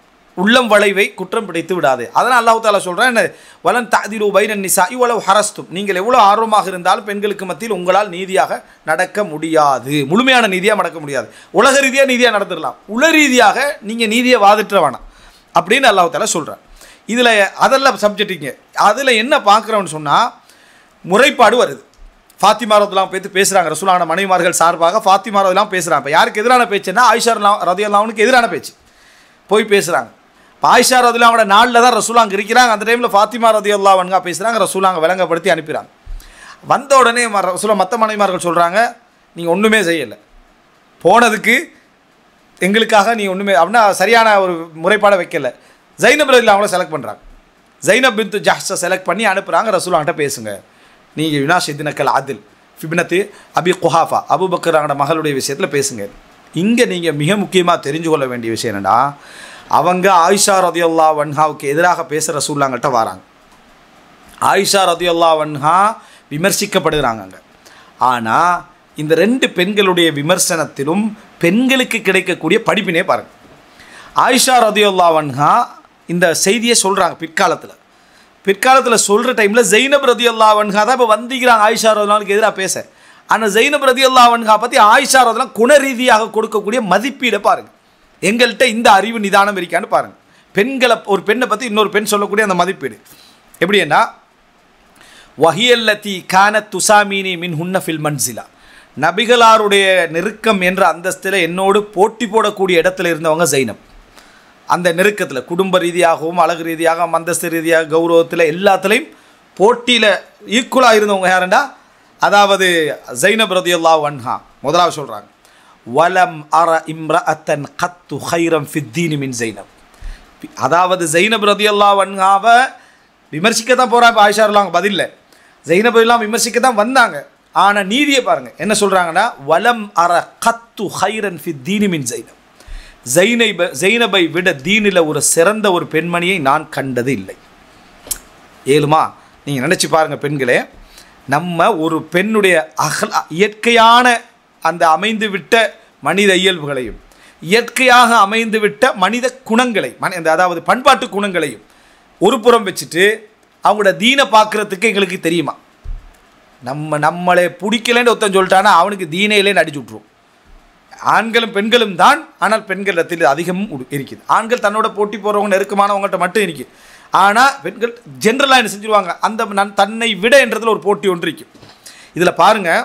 உள்ளம் வளைவை குற்றம் பிடித்து விடாது. அதனால் அல்லாஹ் தஆலா சொல்கிறேன், என்ன வலன் தஅதிலு பைனன் நிசாஇ வலவ் ஹரஸ்தும், நீங்கள் எவ்வளோ ஆர்வமாக இருந்தாலும் பெண்களுக்கு மத்தியில் உங்களால் நீதியாக நடக்க முடியாது, முழுமையான நீதியாக நடக்க முடியாது. உலக ரீதியாக நீதியாக நடந்துடலாம், உள ரீதியாக நீங்கள் நீதியை வாதிட்ட வேணாம் அப்படின்னு அல்லாஹ் தஆலா சொல்கிறார். இதில் அதெல்லாம் சப்ஜெக்டிங்க. அதில் என்ன பார்க்குறோன்னு சொன்னால் முறைப்பாடு வருது. ஃபாத்திமா ரதியல்லாஹு பேத்து பேசுகிறாங்க, ரசூலான மனைவிமார்கள் சார்பாக ஃபாத்திமா ரதியல்லாஹு பேசுகிறாங்க. இப்போ யாருக்கு எதிரான பேச்சுன்னா ஆயிஷா ரதியல்லாஹுவுக்கு எதிரான பேச்சு போய் பேசுகிறாங்க. இப்போ ஆயிஷா ரதியல்லாஹுவோட நாளில் தான் ரசூலாங்க இருக்கிறாங்க. அந்த டைமில் ஃபாத்திமா ரதியல்லாஹு அன்ஹா பேசுகிறாங்க, ரசூலாங்க விளங்கப்படுத்தி அனுப்பிடுறாங்க. வந்த உடனே ரசூலா மற்ற மனைவிமார்கள் சொல்கிறாங்க, நீங்கள் ஒன்றுமே செய்யலை, போனதுக்கு எங்களுக்காக நீ ஒன்றுமே அப்படின்னா சரியான ஒரு முறைப்பாடை வைக்கலை. ஜைனப் ரதியல்லாஹு அவங்கள செலக்ட் பண்ணுறாங்க. ஜைனப் பின்த் ஜஹ்ஷை செலக்ட் பண்ணி அனுப்புகிறாங்க, ரசூலாங்கிட்ட பேசுங்க, நீங்கள் யுனாஷித்னக்கல் ஆதில் ஃபிப்னத்து அபி குஹாஃபா அபூபக்கரோட மகளுடைய விஷயத்தில் பேசுங்க. இங்கே நீங்கள் மிக முக்கியமாக தெரிஞ்சு கொள்ள வேண்டிய விஷயம் என்னென்னா, அவங்க ஆயிஷா ரதியல்லாஹு அன்ஹாவுக்கு எதிராக பேச ரசூலுல்லாஹ்கிட்ட வராங்க. ஆயிஷா ரதியல்லாஹு அன்ஹா விமர்சிக்கப்படுகிறாங்க அங்கே. ஆனால் இந்த 2 பெண்களுடைய விமர்சனத்திலும் பெண்களுக்கு கிடைக்கக்கூடிய படிப்பினே பாருங்கள். ஆயிஷா ரதியல்லாஹு அன்ஹா இந்த செய்தியை சொல்கிறாங்க பிற்காலத்தில் சொல்கிற டைமில் ஜைனப் ரதியல்லாஹு அன்ஹா தான் இப்போ வந்திக்கிறாங்க ஆயிஷா ரதியல்லாஹுக்கு எதிராக பேச. ஆனால் ஜைனப் ரதியல்லாஹு அன்ஹா பற்றி ஆயிஷா ரதியல்லாஹு குண ரீதியாக கொடுக்கக்கூடிய மதிப்பீடை பாருங்கள். எங்கள்கிட்ட இந்த அறிவு நிதானம் இருக்கான்னு பாருங்கள். பெண்களை, ஒரு பெண்ணை பற்றி இன்னொரு பெண் சொல்லக்கூடிய அந்த மதிப்பீடு எப்படின்னா, வஹியல்லதி கானத் துசாமீனி மின் ஹுன்ன ஃபில் மன்சிலா, நபிகளாருடைய நெருக்கம் என்ற அந்தஸ்தில் என்னோடு போட்டி போடக்கூடிய இடத்துல இருந்தவங்க ஜைனப். அந்த நெருக்கத்தில் குடும்ப ரீதியாகவும் அழகு ரீதியாக அந்தஸ்து ரீதியாக கௌரவத்தில் எல்லாத்துலேயும் போட்டியில் ஈக்குவலாக இருந்தவங்க யாருண்டா, அதாவது ஜைனப் ரதியல்லாஹு அன்ஹா. முதலாவது சொல்கிறாங்க, வலம் அர இம்ரஅத்தன் கத்து ஹைரம் ஃபித்தீனி மின் ஜைனப். அதாவது ஜைனப் ரதியல்லாஹு அன்ஹாவை விமர்சிக்கத்தான் போகிறாங்க. இப்போ ஆயிஷா ரதியல்லாஹு பதில்ல ஜைனப் எல்லாம் விமர்சிக்கத்தான் வந்தாங்க. ஆனால் நீதியை பாருங்கள் என்ன சொல்கிறாங்கன்னா, வலம் அர கத்து ஹைரன் ஃபித்தீனி மின் ஜைனப், ஜைனபை விட தீனில் ஒரு சிறந்த ஒரு பெண்மணியை நான் கண்டது இல்லை. ஏழுமா நீங்கள் நினச்சி பாருங்கள் பெண்களே, நம்ம ஒரு பெண்ணுடைய இயற்கையான அந்த அமைந்து விட்ட மனித இயல்புகளையும் இயற்கையாக அமைந்து விட்ட மனித குணங்களை, அதாவது பண்பாட்டு குணங்களையும் ஒரு புறம் வச்சுட்டு அவங்களோட தீனை பார்க்குறதுக்கு எங்களுக்கு தெரியுமா? நம்மளே பிடிக்கலன்னு ஒருத்தன் சொல்லிட்டானா அவனுக்கு தீனையிலேன்னு அடிச்சு விட்ருவோம். ஆண்களும் பெண்களும் தான், ஆனால் பெண்களிடத்தில் அதிகமும் இருக்குது. ஆண்கள் தன்னோட போட்டி போகிறவங்க நெருக்கமானவங்கள்ட்ட மட்டும் இருக்குது. ஆனால் பெண்கள் ஜென்ரலாக என்ன செஞ்சுருவாங்க, அந்த தன்னை விட என்றதில் ஒரு போட்டி ஒன்று இருக்குது. இதில் பாருங்கள்,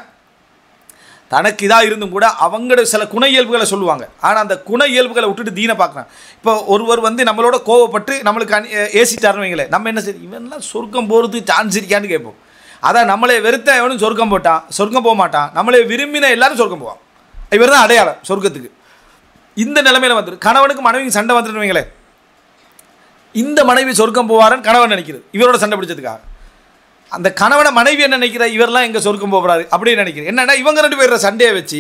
தனக்கு இதாக இருந்தும் கூட அவங்களோட சில குண இயல்புகளை சொல்லுவாங்க. ஆனால் அந்த குண இயல்புகளை விட்டுட்டு தீனை பார்க்குறாங்க. இப்போ ஒருவர் நம்மளோட கோவப்பட்டு நம்மளுக்கு ஏசிட்டாருன்னு வைங்களேன், நம்ம என்ன செய்ய, இவன்லாம் சொர்க்கம் போகிறது சான்ஸ் இருக்கான்னு கேட்போம். அதான் நம்மளே வெறுத்த எவனும் சொர்க்கம் போக மாட்டான். நம்மளே விரும்பின எல்லாரும் சொர்க்கம் போவான். இவர் தான் அடையாளம் சொர்க்கத்துக்கு. இந்த நிலைமையில் வந்துடும். கணவனுக்கு மனைவிக்கு சண்டை வந்துட்டு வைங்களேன், இந்த மனைவி சொர்க்கம் போவாரன்னு கணவன் நினைக்கிறது இவரோட சண்டை பிடிச்சதுக்காக. அந்த கணவனை மனைவி என்ன நினைக்கிற, இவரெல்லாம் எங்கே சொர்க்கம் போகிறாரு அப்படின்னு நினைக்கிறேன். என்னென்னா இவங்க 2 பேர் சண்டையை வச்சு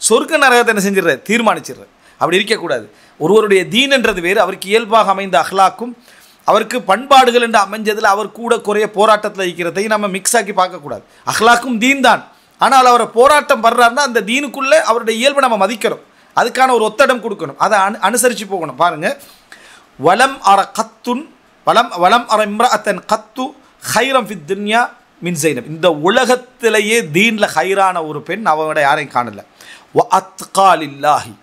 சொர்க்க நரகத்தை என்ன செஞ்சிடற, தீர்மானிச்சிடுற. அப்படி இருக்கக்கூடாது. ஒருவருடைய தீன்ன்றது வேறு, அவருக்கு இயல்பாக அமைந்த அஹ்லாக்கும் அவருக்கு பண்பாடுகள் என்று அமைஞ்சதில் அவர் கூட குறைய போராட்டத்தில் இருக்கிறதையும் நம்ம மிக்ஸ் ஆக்கி பார்க்கக்கூடாது. அஹ்லாக்கும் தீன் தான், ஆனால் அவரை போராட்டம் படுறாருன்னா அந்த தீனுக்குள்ளே அவருடைய இயல்பை நம்ம மதிக்கணும். அதுக்கான ஒரு ஒத்தடம் கொடுக்கணும். அதை அனுசரித்து போகணும். பாருங்கள், வலம் அற கத்துன் வலம் அற இம்ரஅத்தன் கத்து ஹைரம் ஃபித் துன்யா மின் ஸைனப். இந்த உலகத்திலேயே தீனில் ஹைரான ஒரு பெண் அவங்களோட யாரையும் காணல. வ அத்காலில்லாஹி,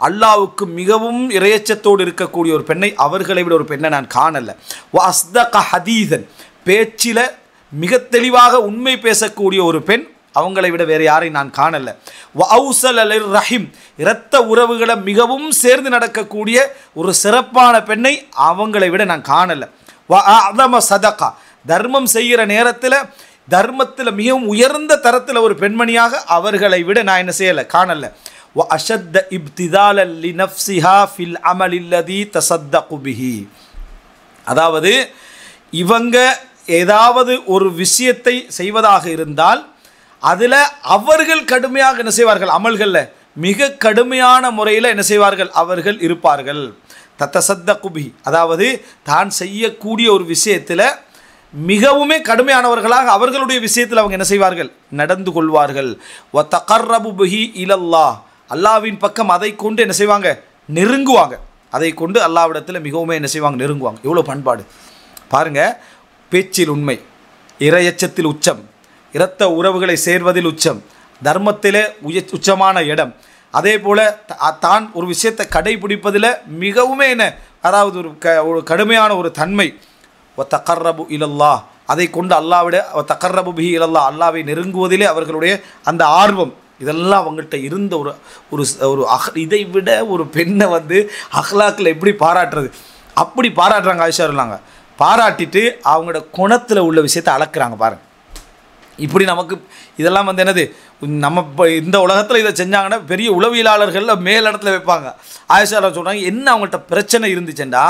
அல்லாவுக்கு மிகவும் இறையச்சத்தோடு இருக்கக்கூடிய ஒரு பெண்ணை அவர்களை விட ஒரு பெண்ணை நான் காணல. வ அஸ்தக ஹதீதன், பேச்சில் மிக தெளிவாக உண்மை பேசக்கூடிய ஒரு பெண் அவங்களை விட வேறு யாரையும் நான் காணல. வ அவுசல் அலிர் ரஹிம், இரத்த உறவுகளை மிகவும் சேர்ந்து நடக்கக்கூடிய ஒரு சிறப்பான பெண்ணை அவங்களை விட நான் காணல. வ அஅதம சதகா, தர்மம் செய்கிற நேரத்தில் தர்மத்தில் மிகவும் உயர்ந்த தரத்தில் ஒரு பெண்மணியாக அவர்களை விட நான் என்ன செய்யலை, காணல. வ அஷத்த இப்திதால லினஃப்ஸிஹா ஃபில் அமலில்லதி தஸத்தகு பிஹி, அதாவது இவங்க ஏதாவது ஒரு விஷயத்தை செய்வதாக இருந்தால் அதில் அவர்கள் கடுமையாக என்ன செய்வார்கள், அமல்களில் மிக கடுமையான முறையில் என்ன செய்வார்கள், அவர்கள் இருப்பார்கள். தத்தசத்தகு பிஹி, அதாவது தான் செய்யக்கூடிய ஒரு விஷயத்தில் மிகவுமே கடுமையானவர்களாக அவர்களுடைய விஷயத்தில் அவங்க என்ன செய்வார்கள், நடந்து கொள்வார்கள். வ தகர்ரபு பிஹி இலல்லாஹ், அல்லாவின் பக்கம் அதை கொண்டு என்ன செய்வாங்க, நெருங்குவாங்க. அதை கொண்டு அல்லாவிடத்தில் மிகவுமே என்ன செய்வாங்க, நெருங்குவாங்க. எவ்வளோ பண்பாடு பாருங்கள். பேச்சில் உண்மை, இறையச்சத்தில் உச்சம், இரத்த உறவுகளை சேர்வதில் உச்சம், தர்மத்திலே உச்சமான இடம். அதே போல் தான் ஒரு விஷயத்தை கடைபிடிப்பதில் மிகவுமே என்ன, அதாவது ஒரு கடுமையான ஒரு தன்மை. வ தகர்ரபு இலல்லாஹ், அதை கொண்டு அல்லாவிட வ தகர்ரபு பிஹி இலல்லாஹ், அல்லாவை நெருங்குவதிலே அவர்களுடைய அந்த ஆர்வம், இதெல்லாம் அவங்கள்ட்ட இருந்த ஒரு ஒரு இதை விட ஒரு பெண்ணை அஹ்லாக்கில் எப்படி பாராட்டுறது, அப்படி பாராட்டுறாங்க. ஆயிஷா இருந்தாங்க, பாராட்டிட்டு அவங்களோட குணத்தில் உள்ள விஷயத்தை அளக்குறாங்க. பாருங்கள், இப்படி நமக்கு இதெல்லாம் என்னது, நம்ம இப்போ இந்த உலகத்தில் இதை செஞ்சாங்கன்னா பெரிய உளவியலாளர்களில் மேலிடத்தில் வைப்பாங்க. ஆயிஷா சொல்கிறாங்க, என்ன அவங்கள்ட்ட பிரச்சனை இருந்துச்சுண்டா,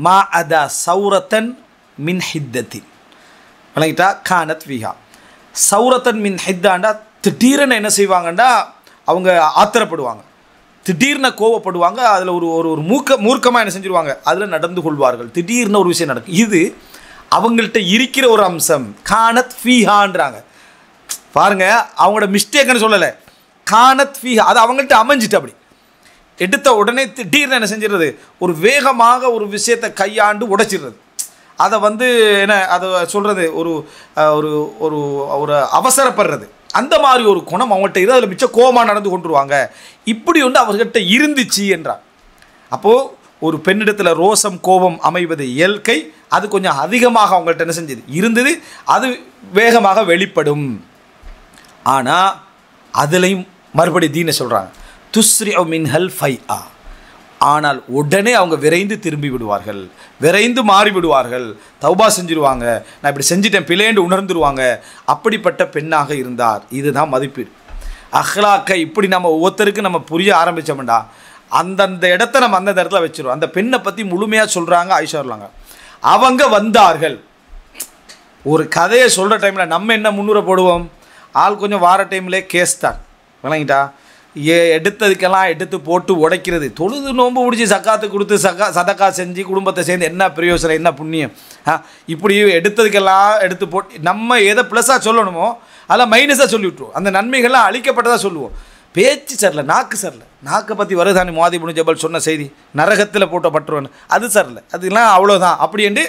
மா அதா சௌரத்தன் மின் ஹித்தத்தின் விளங்கிட்டா கானத் விஹா. சௌரத்தன் மின் ஹித்தாண்டா திடீர்னு என்ன செய்வாங்கண்டா அவங்க ஆத்திரப்படுவாங்க, திடீர்னு கோவப்படுவாங்க. அதில் ஒரு மூர்க்கமாக என்ன செஞ்சுருவாங்க, அதில் நடந்து கொள்வார்கள். திடீர்னு ஒரு விஷயம் நடக்கும். இது அவங்கள்ட்ட இருக்கிற ஒரு அம்சம். கானத் ஃபீஹான்றாங்க பாருங்க, அவங்களோட மிஸ்டேக்குன்னு சொல்லலை, கானத் ஃபீஹா, அது அவங்கள்ட்ட அமைஞ்சிட்டு அப்படி எடுத்த உடனே திடீர்னு என்ன செஞ்சிடுறது, ஒரு வேகமாக ஒரு விஷயத்தை கையாண்டு உடைச்சிடுறது. அதை என்ன அதை சொல்கிறது, ஒரு ஒரு ஒரு அவசரப்படுறது, அந்த மாதிரி ஒரு குணம் அவங்கள்ட்ட இருந்து அதில் மிச்சம் கோபமாக நடந்து கொண்டுருவாங்க. இப்படி அவர்கிட்ட இருந்துச்சு என்றார். அப்போது ஒரு பெண்ணிடத்தில் ரோசம் கோபம் அமைவது இயற்கை, அது கொஞ்சம் அதிகமாக அவங்கள்ட்ட என்ன செஞ்சது இருந்தது, அது வேகமாக வெளிப்படும். ஆனால் அதுலேயும் மறுபடி தீனை சொல்கிறாங்க, துஸ்ரி மின்ஹல் ஃபைஆ, ஆனால் உடனே அவங்க விரைந்து திரும்பி விடுவார்கள், விரைந்து மாறி விடுவார்கள், தௌபா செஞ்சிருவாங்க, நான் இப்படி செஞ்சிட்டேன் பிளேண்டு உணர்ந்துருவாங்க. அப்படிப்பட்ட பெண்ணாக இருந்தார். இதுதான் மதிப்பீடு. அஹ்லாக்கை இப்படி நம்ம ஒவ்வொருத்தருக்கு நம்ம புரிய ஆரம்பித்தோம்டா அந்தந்த இடத்த நம்ம அந்தந்த இடத்துல வச்சிருவோம். அந்த பெண்ணை பற்றி முழுமையாக சொல்கிறாங்க ஆயிஷா இருக்காங்க. அவங்க வந்தார்கள், ஒரு கதையை சொல்கிற டைமில் நம்ம என்ன முன்னுரை போடுவோம், ஆள் கொஞ்சம் வார டைம்லே கேஸ் தான் விளங்கிட்டா, எடுத்ததுக்கெல்லாம் எடுத்து போட்டு உடைக்கிறது. தொழுது நோன்பு முடிச்சு சக்காத்து கொடுத்து சதக்கா செஞ்சு குடும்பத்தை சேர்ந்து என்ன பிரயோசனம், என்ன புண்ணியம். இப்படி எடுத்ததுக்கெல்லாம் எடுத்து போட்டு நம்ம எதை ப்ளஸ்ஸாக சொல்லணுமோ அதெல்லாம் மைனஸாக சொல்லி விட்டுருவோம். அந்த நன்மைகள்லாம் அழிக்கப்பட்டதாக சொல்லுவோம். பேச்சு சரில, நாக்கு சரில, நாக்கை பற்றி வருதானி முஆதி இப்னு ஜபல் சொன்ன செய்தி, நரகத்தில் போட்ட பற்றுவன் அது சரில, அதெல்லாம் அவ்வளோதான் அப்படி என்று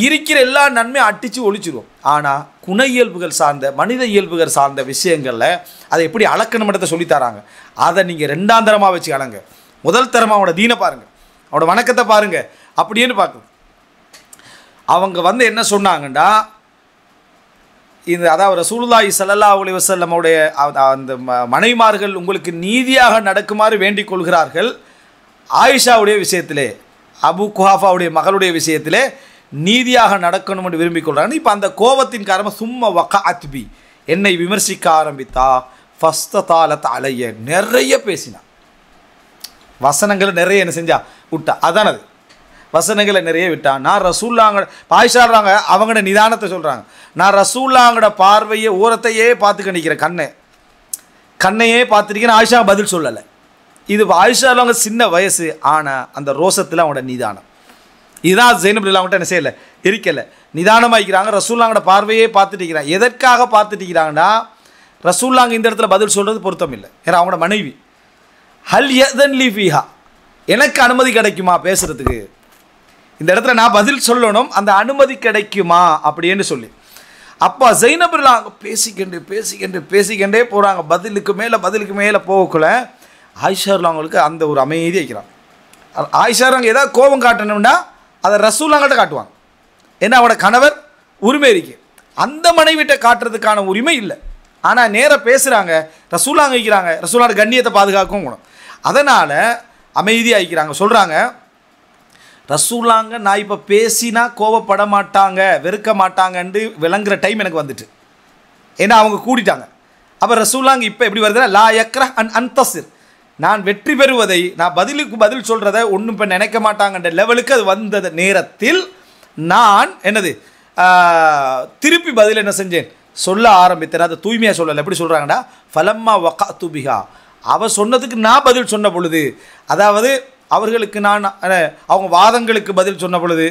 இருக்கிற எல்லா நன்மையும் அடித்து ஒழிச்சிடுவோம். ஆனால் குண இயல்புகள் சார்ந்த மனித இயல்புகள் சார்ந்த விஷயங்களில் அதை எப்படி அளக்கணும்ன்றதை சொல்லித்தராங்க. அதை நீங்கள் ரெண்டாம் தரமாக வச்சு அளங்க. முதல் தரமாக அவனோட தீனை பாருங்கள், அவனோட வணக்கத்தை பாருங்கள். அப்படின்னு பார்க்கணும். அவங்க என்ன சொன்னாங்கண்டா, அதாவது ரசூலுல்லாஹி ஸல்லல்லாஹு அலைஹி வஸல்லமுடைய அந்த மனைவிமார்கள் உங்களுக்கு நீதியாக நடக்குமாறு வேண்டிக் கொள்கிறார்கள். ஆயிஷாவுடைய விஷயத்திலே, அபு குஹாஃபாவுடைய மகளுடைய விஷயத்திலே நீதியாக நடக்கணும் என்று விரும்பிக் கொள்கிறாங்க. இப்போ அந்த கோபத்தின் காரணமாக சும்மா வகாத் பி, என்னை விமர்சிக்க ஆரம்பித்தா, ஃபஸ்ததாலத் அலைய, நிறைய பேசினான். வசனங்களை நிறைய என்ன செஞ்சா விட்டா. அதான் அது வசனங்களை நிறைய விட்டான். நான் ரசூல்லாங்க பாய்ஷாடுறாங்க, அவங்களோட நிதானத்தை சொல்கிறாங்க. நான் ரசூல்லாங்கட பார்வையை ஓரத்தையே பார்த்து கணிக்கிறேன், கண்ணையே பார்த்துருக்கேன். ஆயிஷா பதில் சொல்லலை. இது ஆயிஷாலவங்க சின்ன வயசு, ஆனால் அந்த ரோசத்தில் அவங்களோட நிதானம். இதுதான் ஜெய்னப் அவங்கள்ட்ட என்ன செய்யலை, இருக்கலை, நிதானமாக இருக்கிறாங்க. ரசூல்லாங்கட பார்வையே பார்த்துட்டு இருக்கிறாங்க. எதற்காக பார்த்துட்டு இருக்கிறாங்கன்னா, ரசூல்லாங்க இந்த இடத்துல பதில் சொல்கிறது பொருத்தம் இல்லை. ஏன்னா அவங்களோட மனைவி. ஹல் யதன் லி ஃபீஹா, எனக்கு அனுமதி கிடைக்குமா பேசுகிறதுக்கு, இந்த இடத்துல நான் பதில் சொல்லணும், அந்த அனுமதி கிடைக்குமா அப்படின்னு சொல்லி. அப்போ ஜெய்னப்லாம் பேசிக்கண்டே போகிறாங்க. பதிலுக்கு மேலே போகக்குள்ள ஆயிஷாரில் அவங்களுக்கு அந்த ஒரு அமைதி வைக்கிறாங்க. ஆயிஷாரங்க ஏதாவது கோபம் காட்டணும்னா அதை ரசூல்லாங்கிட்ட காட்டுவாங்க. ஏன்னா அவனோட கணவர் உரிமை இருக்கு, அந்த மனைவிட்ட காட்டுறதுக்கான உரிமை இல்லை. ஆனால் நேராக பேசுகிறாங்க, ரசூல்லாங்க வைக்கிறாங்க, ரசூல்லாட கண்ணியத்தை பாதுகாக்கவும் கூடும். அதனால் அமைதியாக வைக்கிறாங்க. சொல்கிறாங்க, ரசூல்லாங்க நான் இப்போ பேசினா கோவப்பட மாட்டாங்க, வெறுக்க மாட்டாங்கன்னு விளங்குற டைம் எனக்கு வந்துட்டு. ஏன்னா அவங்க கூட்டிட்டாங்க. அப்போ ரசூல்லாங்க இப்போ எப்படி வருதுன்னா, லா யக்ரஹ் அன் அன்தசிர், நான் வெற்றி பெறுவதை, நான் பதிலுக்கு பதில் சொல்கிறத ஒன்றும் இப்போ நினைக்க மாட்டாங்கன்ற லெவலுக்கு அது வந்த நேரத்தில் நான் திருப்பி பதில் என்ன செஞ்சேன், சொல்ல ஆரம்பித்தேன். அதை தூய்மையாக சொல்லலை. எப்படி சொல்கிறாங்கடா, ஃபலம்மா வகாத்து பிஹா, அவள் சொன்னதுக்கு நான் பதில் சொன்ன பொழுது, அதாவது அவர்களுக்கு நான் அவங்க வாதங்களுக்கு பதில் சொன்ன பொழுது,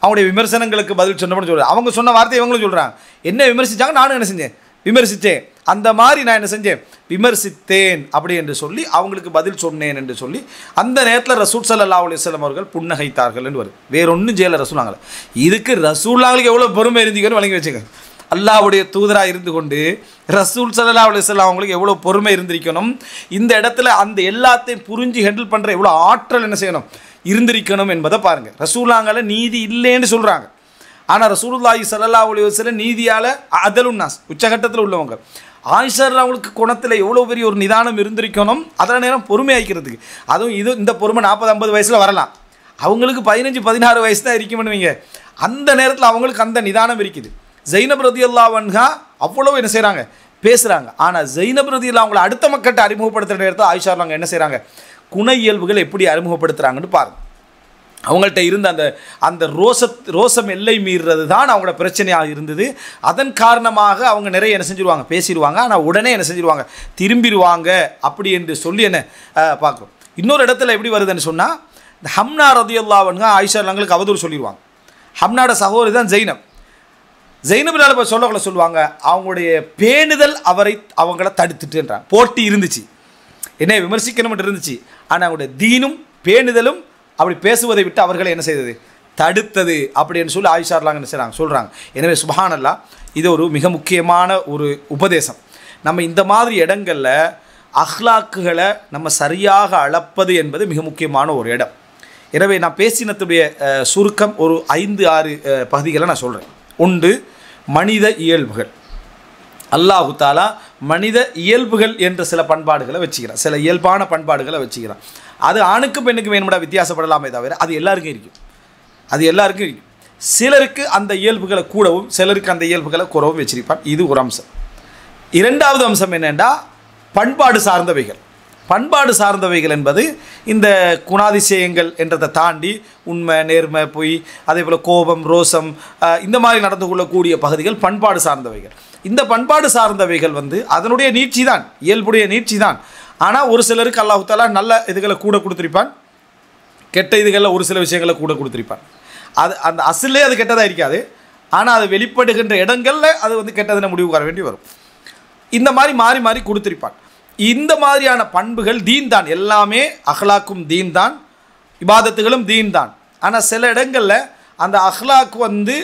அவங்களுடைய விமர்சனங்களுக்கு பதில் சொன்ன பொழுது சொல்கிறேன். அவங்க சொன்ன வார்த்தை இவங்களும் சொல்கிறாங்க. என்ன விமர்சித்தாங்க, நானும் என்ன செஞ்சேன், விமர்சித்தேன். அந்த மாதிரி நான் என்ன செஞ்சேன், விமர்சித்தேன் அப்படி என்று சொல்லி அவங்களுக்கு பதில் சொன்னேன் என்று சொல்லி அந்த நேரத்தில் ரசூல் ஸல்லல்லாஹு அலைஹி வஸல்லம் அவர்கள் புன்னகைத்தார்கள் என்று வரும். வேறொன்றும் செய்யலை ரசூலாங்களே. இதுக்கு ரசூலாங்களுக்கு எவ்வளோ பொறுமை இருந்தீங்கன்னு வழங்கி வச்சுக்க. அல்லாஹ்வுடைய தூதராக இருந்து கொண்டு ரசூல் ஸல்லல்லாஹு அலைஹி வஸல்லம் அவங்களுக்கு எவ்வளோ பொறுமை இருந்திருக்கணும். இந்த இடத்துல அந்த எல்லாத்தையும் புரிஞ்சு ஹேண்டில் பண்ணுற எவ்வளோ ஆற்றல் என்ன செய்யணும், இருந்திருக்கணும் என்பதை பாருங்கள். ரசூலாங்கள நீதி இல்லைன்னு சொல்கிறாங்க. ஆனால் ரசூலுல்லாஹி ஸல்லல்லாஹு அலைஹி வஸல்லம் நீதியால் அதலுன் நாஸ், உச்சகட்டத்தில் உள்ளவங்க. ஆயிஷா அவங்களுக்கு குணத்தில் எவ்வளோ பெரிய ஒரு நிதானம் இருந்திருக்கணும். அதே நேரம் பொறுமையாக்கிறதுக்கு. அதுவும் இந்த பொறுமை 40-50 வயசில் வரலாம், அவங்களுக்கு 15-16 வயசு தான் இருக்குமென்னுவீங்க. அந்த நேரத்தில் அவங்களுக்கு அந்த நிதானம் இருக்குது. ஜைனப் ரலியல்லாஹு அன்ஹா அவ்வளோ என்ன செய்கிறாங்க, பேசுகிறாங்க. ஆனால் ஜைனப் ரலியல்லாஹு அவங்களை அடுத்த மக்கள்கிட்ட அறிமுகப்படுத்துகிற நேரத்தில் ஆயிஷா அவங்க என்ன செய்கிறாங்க, குண இயல்புகள் எப்படி அறிமுகப்படுத்துகிறாங்கன்னு பாருங்கள். அவங்கள்ட்ட இருந்த அந்த ரோசம் எல்லை மீறுறது தான் அவங்களோட பிரச்சனையாக இருந்தது. அதன் காரணமாக அவங்க நிறைய என்ன செஞ்சுருவாங்க, பேசிடுவாங்க. ஆனால் உடனே என்ன செஞ்சுருவாங்க, திரும்பிடுவாங்க. அப்படி என்று சொல்லி என்ன பார்க்குறோம். இன்னொரு இடத்துல எப்படி வருதுன்னு சொன்னால், இந்த ஹம்னா ரலியல்லாஹு அன்ஹா ஆயிஷா அவங்களுக்கு அவதூறு சொல்லிடுவாங்க. ஹம்னாட சகோதரி தான் ஜெய்னப். ஜெய்னப்னால சொல்லுவாங்க, அவங்களுடைய பேணுதல் அவங்கள தடுத்துட்டுன்றாங்க. போட்டி இருந்துச்சு, என்ன விமர்சிக்கணும் இருந்துச்சு. ஆனால் அவங்களுடைய தீனும் பேணுதலும் அப்படி பேசுவதை விட்டு அவர்களை என்ன செய்தது, தடுத்தது. அப்படின்னு சொல்லி ஆயிஷார்லாங்க என்ன செய்கிறாங்க, சொல்கிறாங்க. எனவே சுப்ஹானல்லாஹ், இது ஒரு மிக முக்கியமான ஒரு உபதேசம். நம்ம இந்த மாதிரி இடங்களில் அஹ்லாக்குகளை நம்ம சரியாக அளப்பது என்பது மிக முக்கியமான ஒரு இடம். எனவே நான் பேசினத்துடைய சுருக்கம் ஒரு 5-6 பகுதிகளை நான் சொல்கிறேன். ஒன்று, மனித இயல்புகள். அல்லாஹு தாலா மனித இயல்புகள் என்ற சில பண்பாடுகளை வச்சுக்கிறான், சில இயல்பான பண்பாடுகளை வச்சுக்கிறான். அது ஆணுக்கும் பெண்ணுக்கும் வேணும்டா வித்தியாசப்படலாமே தவிர அது எல்லாருக்கும் இருக்கும். சிலருக்கு அந்த இயல்புகளை கூடவும் சிலருக்கு அந்த இயல்புகளை குறவும் வச்சிருப்பான். இது ஒரு அம்சம். இரண்டாவது அம்சம் என்னென்னா, பண்பாடு சார்ந்தவைகள் என்பது இந்த குணாதிசயங்கள் என்றதை தாண்டி உண்மை, நேர்மை, பொய், அதே போல் கோபம், ரோசம், இந்த மாதிரி நடந்து கொள்ளக்கூடிய பகுதிகள் பண்பாடு சார்ந்தவைகள். இந்த பண்பாடு சார்ந்தவைகள் அதனுடைய நீட்சி தான், இயல்புடைய நீட்சி தான். ஆனால் ஒரு சிலருக்கு அல்லாஹ் தஆலா நல்ல இதுகளை கூட கொடுத்துருப்பான், கெட்ட இதுகளில் ஒரு சில விஷயங்களை கூட கொடுத்துருப்பான். அது அந்த அசிலே அது கெட்டதாக இருக்காது, ஆனால் அது வெளிப்படுகின்ற இடங்களில் அது கெட்டதுன்னு முடிவு வர வேண்டி வரும். இந்த மாதிரி மாறி மாறி கொடுத்துருப்பான். இந்த மாதிரியான பண்புகள் தீன் தான், எல்லாமே அஹ்லாக்கும் தீன் தான், இபாதத்துகளும் தீன் தான். ஆனால் சில இடங்களில் அந்த அஹ்லாக் வந்து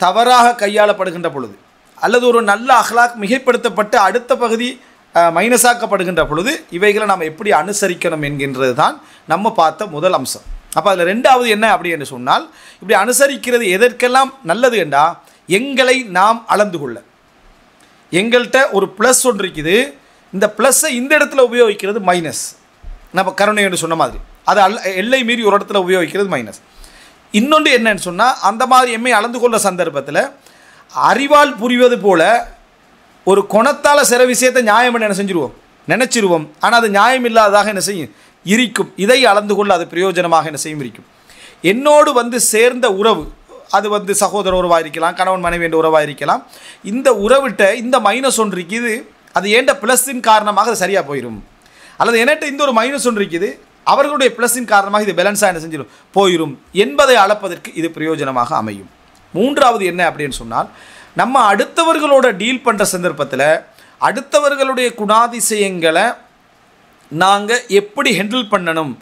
தவறாக கையாளப்படுகின்ற பொழுது, அல்லது ஒரு நல்ல அஹ்லாக் மிகைப்படுத்தப்பட்டு அடுத்த பகுதி மைனஸாக்கப்படுகின்ற பொழுது இவைகளை நாம் எப்படி அனுசரிக்கணும் என்கின்றது தான் நம்ம பார்த்த முதல் அம்சம். அப்போ அதில் ரெண்டாவது என்ன அப்படி என்று சொன்னால், இப்படி அனுசரிக்கிறது எதற்கெல்லாம் நல்லது என்றா, எங்களை நாம் அளந்து கொள்ள. எங்கள்கிட்ட ஒரு ப்ளஸ் ஒன்று இருக்குது, இந்த ப்ளஸ்ஸை இந்த இடத்துல உபயோகிக்கிறது மைனஸ். நம்ம கருணை என்று சொன்ன மாதிரி அது எல்லை மீறி ஒரு இடத்துல உபயோகிக்கிறது மைனஸ். இன்னொன்று என்னன்னு சொன்னால், அந்த மாதிரி எம்மை அளந்து கொள்ள சந்தர்ப்பத்தில் அறிவால் புரிவது போல ஒரு குணத்தால் சில விஷயத்தை நியாயம் என்ன செஞ்சுருவோம், நினச்சிருவோம். ஆனால் அது நியாயம் இல்லாததாக என்ன செய்யும், இருக்கும். இதை அளந்து கொள்ள அது பிரயோஜனமாக என்ன செய்யும், இருக்கும். என்னோடு வந்து சேர்ந்த உறவு, அது வந்து சகோதர உறவாக இருக்கலாம், கணவன் மனைவி என்ற உறவாக இருக்கலாம். இந்த உறவிட்ட இந்த மைனஸ் ஒன்று இருக்குது, அது ஏண்ட ப்ளஸின் காரணமாக அது சரியாக போயிடும். அல்லது என்கிட்ட இந்த ஒரு மைனஸ் ஒன்று இருக்குது, அவர்களுடைய ப்ளஸின் காரணமாக இது பேலன்ஸாக என்ன செஞ்சிடும், போயிடும் என்பதை அளப்பதற்கு இது பிரயோஜனமாக அமையும். மூன்றாவது என்ன அப்படின்னு சொன்னால், நம்ம அடுத்தவர்களோட டீல் பண்ணுற சந்தர்ப்பத்தில் அடுத்தவர்களுடைய குணாதிசயங்களை நாங்கள் எப்படி ஹேண்டில் பண்ணணும்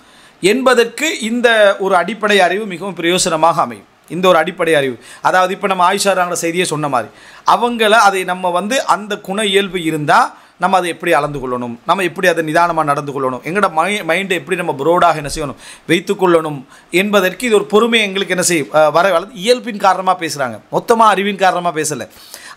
என்பதற்கு இந்த ஒரு அடிப்படை அறிவு மிகவும் பிரயோஜனமாக அமையும். இந்த ஒரு அடிப்படை அறிவு, அதாவது இப்போ நம்ம ஆயிஷாராங்கிற செய்தியை சொன்ன மாதிரி அவங்கள அதை நம்ம வந்து அந்த குண இயல்பு இருந்தால் நம்ம அதை எப்படி அளந்து கொள்ளணும், நம்ம எப்படி அதை நிதானமாக நடந்து கொள்ளணும், எங்களோட மைண்டை எப்படி நம்ம ப்ரோடாக என்ன செய்யணும், வைத்து கொள்ளணும் என்பதற்கு இது ஒரு பொறுமை எங்களுக்கு என்ன செய்யும் வளர்ந்து இயல்பின் காரணமாக பேசுகிறாங்க, மொத்தமாக அறிவின் காரணமாக பேசலை.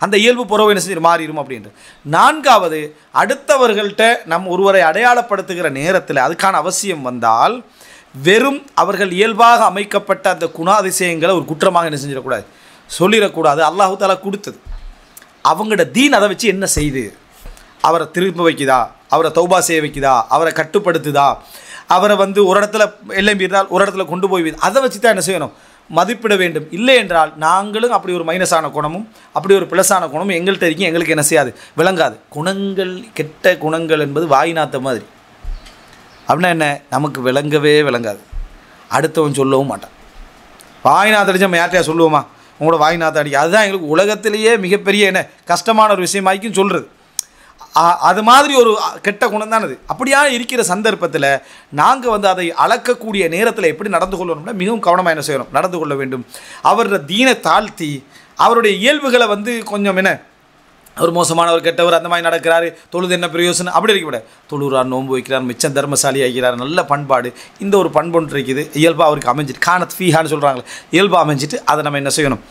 அந்த இயல்பு புறவை என்ன செய்யும், மாறிடும் அப்படின்ட்டு. நான்காவது, அடுத்தவர்கள்ட்ட நம் ஒருவரை அடையாளப்படுத்துகிற நேரத்தில் அதுக்கான அவசியம் வந்தால் வெறும் அவர்கள் இயல்பாக அமைக்கப்பட்ட அந்த குணாதிசயங்களை ஒரு குற்றமாக என்ன செஞ்சிடக்கூடாது, சொல்லிடக்கூடாது. அல்லாஹு தாலா கொடுத்தது, அவங்களோட தீன் அதை வச்சு என்ன செய்து, அவரை திரும்ப வைக்குதா, அவரை தௌபா செய்ய வைக்குதா, அவரை கட்டுப்படுத்துதா, அவரை வந்து ஒரு இடத்துல எல்லை மீறினால் ஒரு இடத்துல கொண்டு போய் அதை வச்சு தான் என்ன செய்யணும், மதிப்பிட வேண்டும். இல்லை என்றால் நாங்களும் அப்படி ஒரு மைனஸான குணமும் அப்படி ஒரு ப்ளஸான குணமும் எங்கள்கிட்ட இருக்கும், எங்களுக்கு என்ன செய்யாது, விளங்காது. குணங்கள், கெட்ட குணங்கள் என்பது வாய்நாத்த மாதிரி. அப்படின்னா என்ன, நமக்கு விளங்கவே விளங்காது, அடுத்தவன் சொல்லவும் மாட்டான். வாய்நாத்த அடிச்சு நம்ம யார்ட்டையா சொல்லுவோமா, உங்களோட வாய்நாத்த அடிக்க, அதுதான் எங்களுக்கு உலகத்திலேயே மிகப்பெரிய என்ன கஷ்டமான ஒரு விஷயமாய்க்கும் சொல்கிறது. அது மாதிரி ஒரு கெட்ட குணம் தான் அது. அப்படியாக இருக்கிற சந்தர்ப்பத்தில் நாங்கள் வந்து அதை அளக்கக்கூடிய நேரத்தில் எப்படி நடந்து கொள்ளணும்னா மிகவும் கவனமாக என்ன செய்யணும், நடந்து கொள்ள வேண்டும். அவரோட தீனை தாழ்த்தி அவருடைய இயல்புகளை வந்து கொஞ்சம் என்ன, அவர் மோசமானவர், கெட்டவர், அந்த மாதிரி நடக்கிறாரு, தொழுது என்ன பிரயோசனம் அப்படி இருக்க விட, தொழுறார், நோன்பு வைக்கிறார், மிச்சம் தர்மசாலி ஆகிறார், நல்ல பண்பாடு, இந்த ஒரு பண்பொன்று இருக்குது, இயல்பாக அவருக்கு அமைஞ்சிட்டு, காணத் ஃபீஹான்னு சொல்கிறாங்களே, இயல்பாக அமைஞ்சிட்டு அதை நம்ம என்ன செய்யணும்,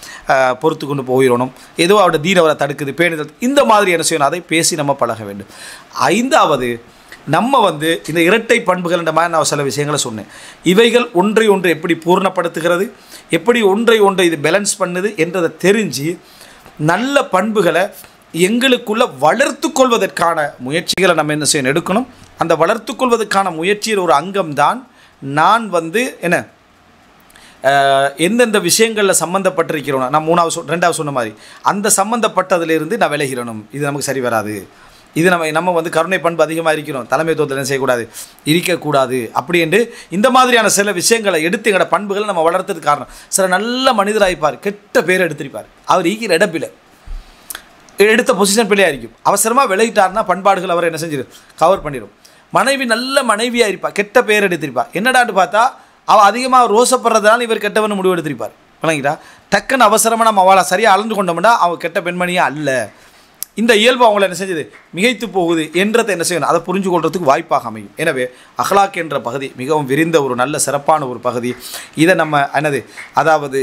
பொறுத்து கொண்டு போயிடணும். ஏதோ அவரோட தீன அவரை தடுக்குது, பேணுதல், இந்த மாதிரி என்ன செய்யணும், அதை பேசி நம்ம பழக வேண்டும். ஐந்தாவது, நம்ம வந்து இந்த இரட்டை பண்புகள்ன்ற மாதிரி நான் சில விஷயங்களை சொன்னேன். இவைகள் ஒன்றை ஒன்று எப்படி பூர்ணப்படுத்துகிறது, எப்படி ஒன்றை ஒன்றை இது பேலன்ஸ் பண்ணுது என்றதை தெரிஞ்சு நல்ல பண்புகளை எங்களுக்குள்ள வளர்த்து கொள்வதற்கான முயற்சிகளை நம்ம என்ன செய்யணும், எடுக்கணும். அந்த வளர்த்து கொள்வதற்கான முயற்சியில் ஒரு அங்கம்தான் நான் வந்து என்ன எந்தெந்த விஷயங்களில் சம்மந்தப்பட்டிருக்கிறோம், நான் ரெண்டாவது சொன்ன மாதிரி அந்த சம்மந்தப்பட்டதிலிருந்து நான் விலகிறணும். இது நமக்கு சரி வராது, இது நம்ம வந்து கருணை பண்பு அதிகமாக இருக்கிறோம், தலைமைத்துவத்தில் என்ன செய்யக்கூடாது, இருக்கக்கூடாது அப்படி என்று இந்த மாதிரியான சில விஷயங்களை எடுத்து எங்களோட பண்புகளை நம்ம வளர்த்ததுக்கு காரணம். சில நல்ல மனிதராகிப்பார், கெட்ட பேரை எடுத்திருப்பார், அவர் ஈக்கிற இடப்பில் எடுத்த பொசிஷன் பிள்ளையாக இருக்கும், அவசரமாக விலகிட்டார்னா பண்பாடுகள் அவர் என்ன செஞ்சிடும், கவர் பண்ணிடும். மனைவி நல்ல மனைவியாக இருப்பாள், கெட்ட பேர் எடுத்திருப்பாள், என்னடான்னு பார்த்தா அவள் அதிகமாக ரோசப்படுறதுனால இவர் கெட்டவன் முடிவு எடுத்திருப்பார். விளங்கிட்டா, டக்குன்னு அவசரமாக நம்ம அவளை சரியாக அளந்து கொண்டோம்னா அவள் கெட்ட பெண்மணியாக அல்ல, இந்த இயல்பு அவங்கள என்ன செஞ்சது, மிகைத்து போகுது என்றதை என்ன செய்யணும், அதை புரிஞ்சு கொள்றதுக்கு வாய்ப்பாக அமையும். எனவே அஹ்லாக் என்ற பகுதி மிகவும் விரிந்த ஒரு நல்ல சிறப்பான ஒரு பகுதி. இதை நம்ம அதாவது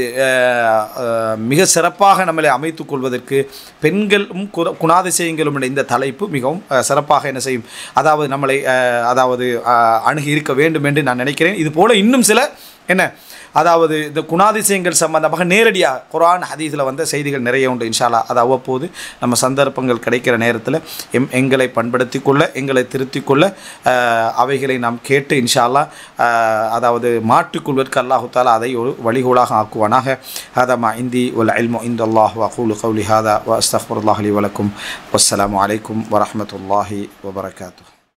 மிக சிறப்பாக நம்மளை அமைத்துக் கொள்வதற்கு பெண்களும் குணாதிசயங்களும் இந்த தலைப்பு மிகவும் சிறப்பாக என்ன செய்யும், அதாவது நம்மளை அணுகி இருக்க வேண்டும் என்று நான் நினைக்கிறேன். இது போல் இன்னும் சில என்ன, அதாவது இந்த குணாதிசயங்கள் சம்பந்தமாக நேரடியாக குர்ஆன் ஹதீஸில் வந்த செய்திகள் நிறைய உண்டு. இன்ஷா அல்லாஹ் அது அவ்வப்போது நம்ம சந்தர்ப்பங்கள் கிடைக்கிற நேரத்தில் எங்களை பண்படுத்தி கொள்ள, எங்களை திருத்திக் கொள்ள அவைகளை நாம் கேட்டு இன்ஷா அல்லாஹ் அதாவது மாற்றிக்கொள்வதற்கு அல்லாஹு தஆலா அதை ஒரு வழிகோலாக ஆக்குவானாக. ஹதா மா இந்தி வல் இல்மு இன்தல்லாஹ் வ அகூலு கௌலி ஹாதா வ அஸ்தக்ஃபிருல்லாஹ் லி வ லக்கும். வஸ்ஸலாமு அலைக்கும் வ ரஹ்மத்துல்லாஹி வ பரகாத்துஹு.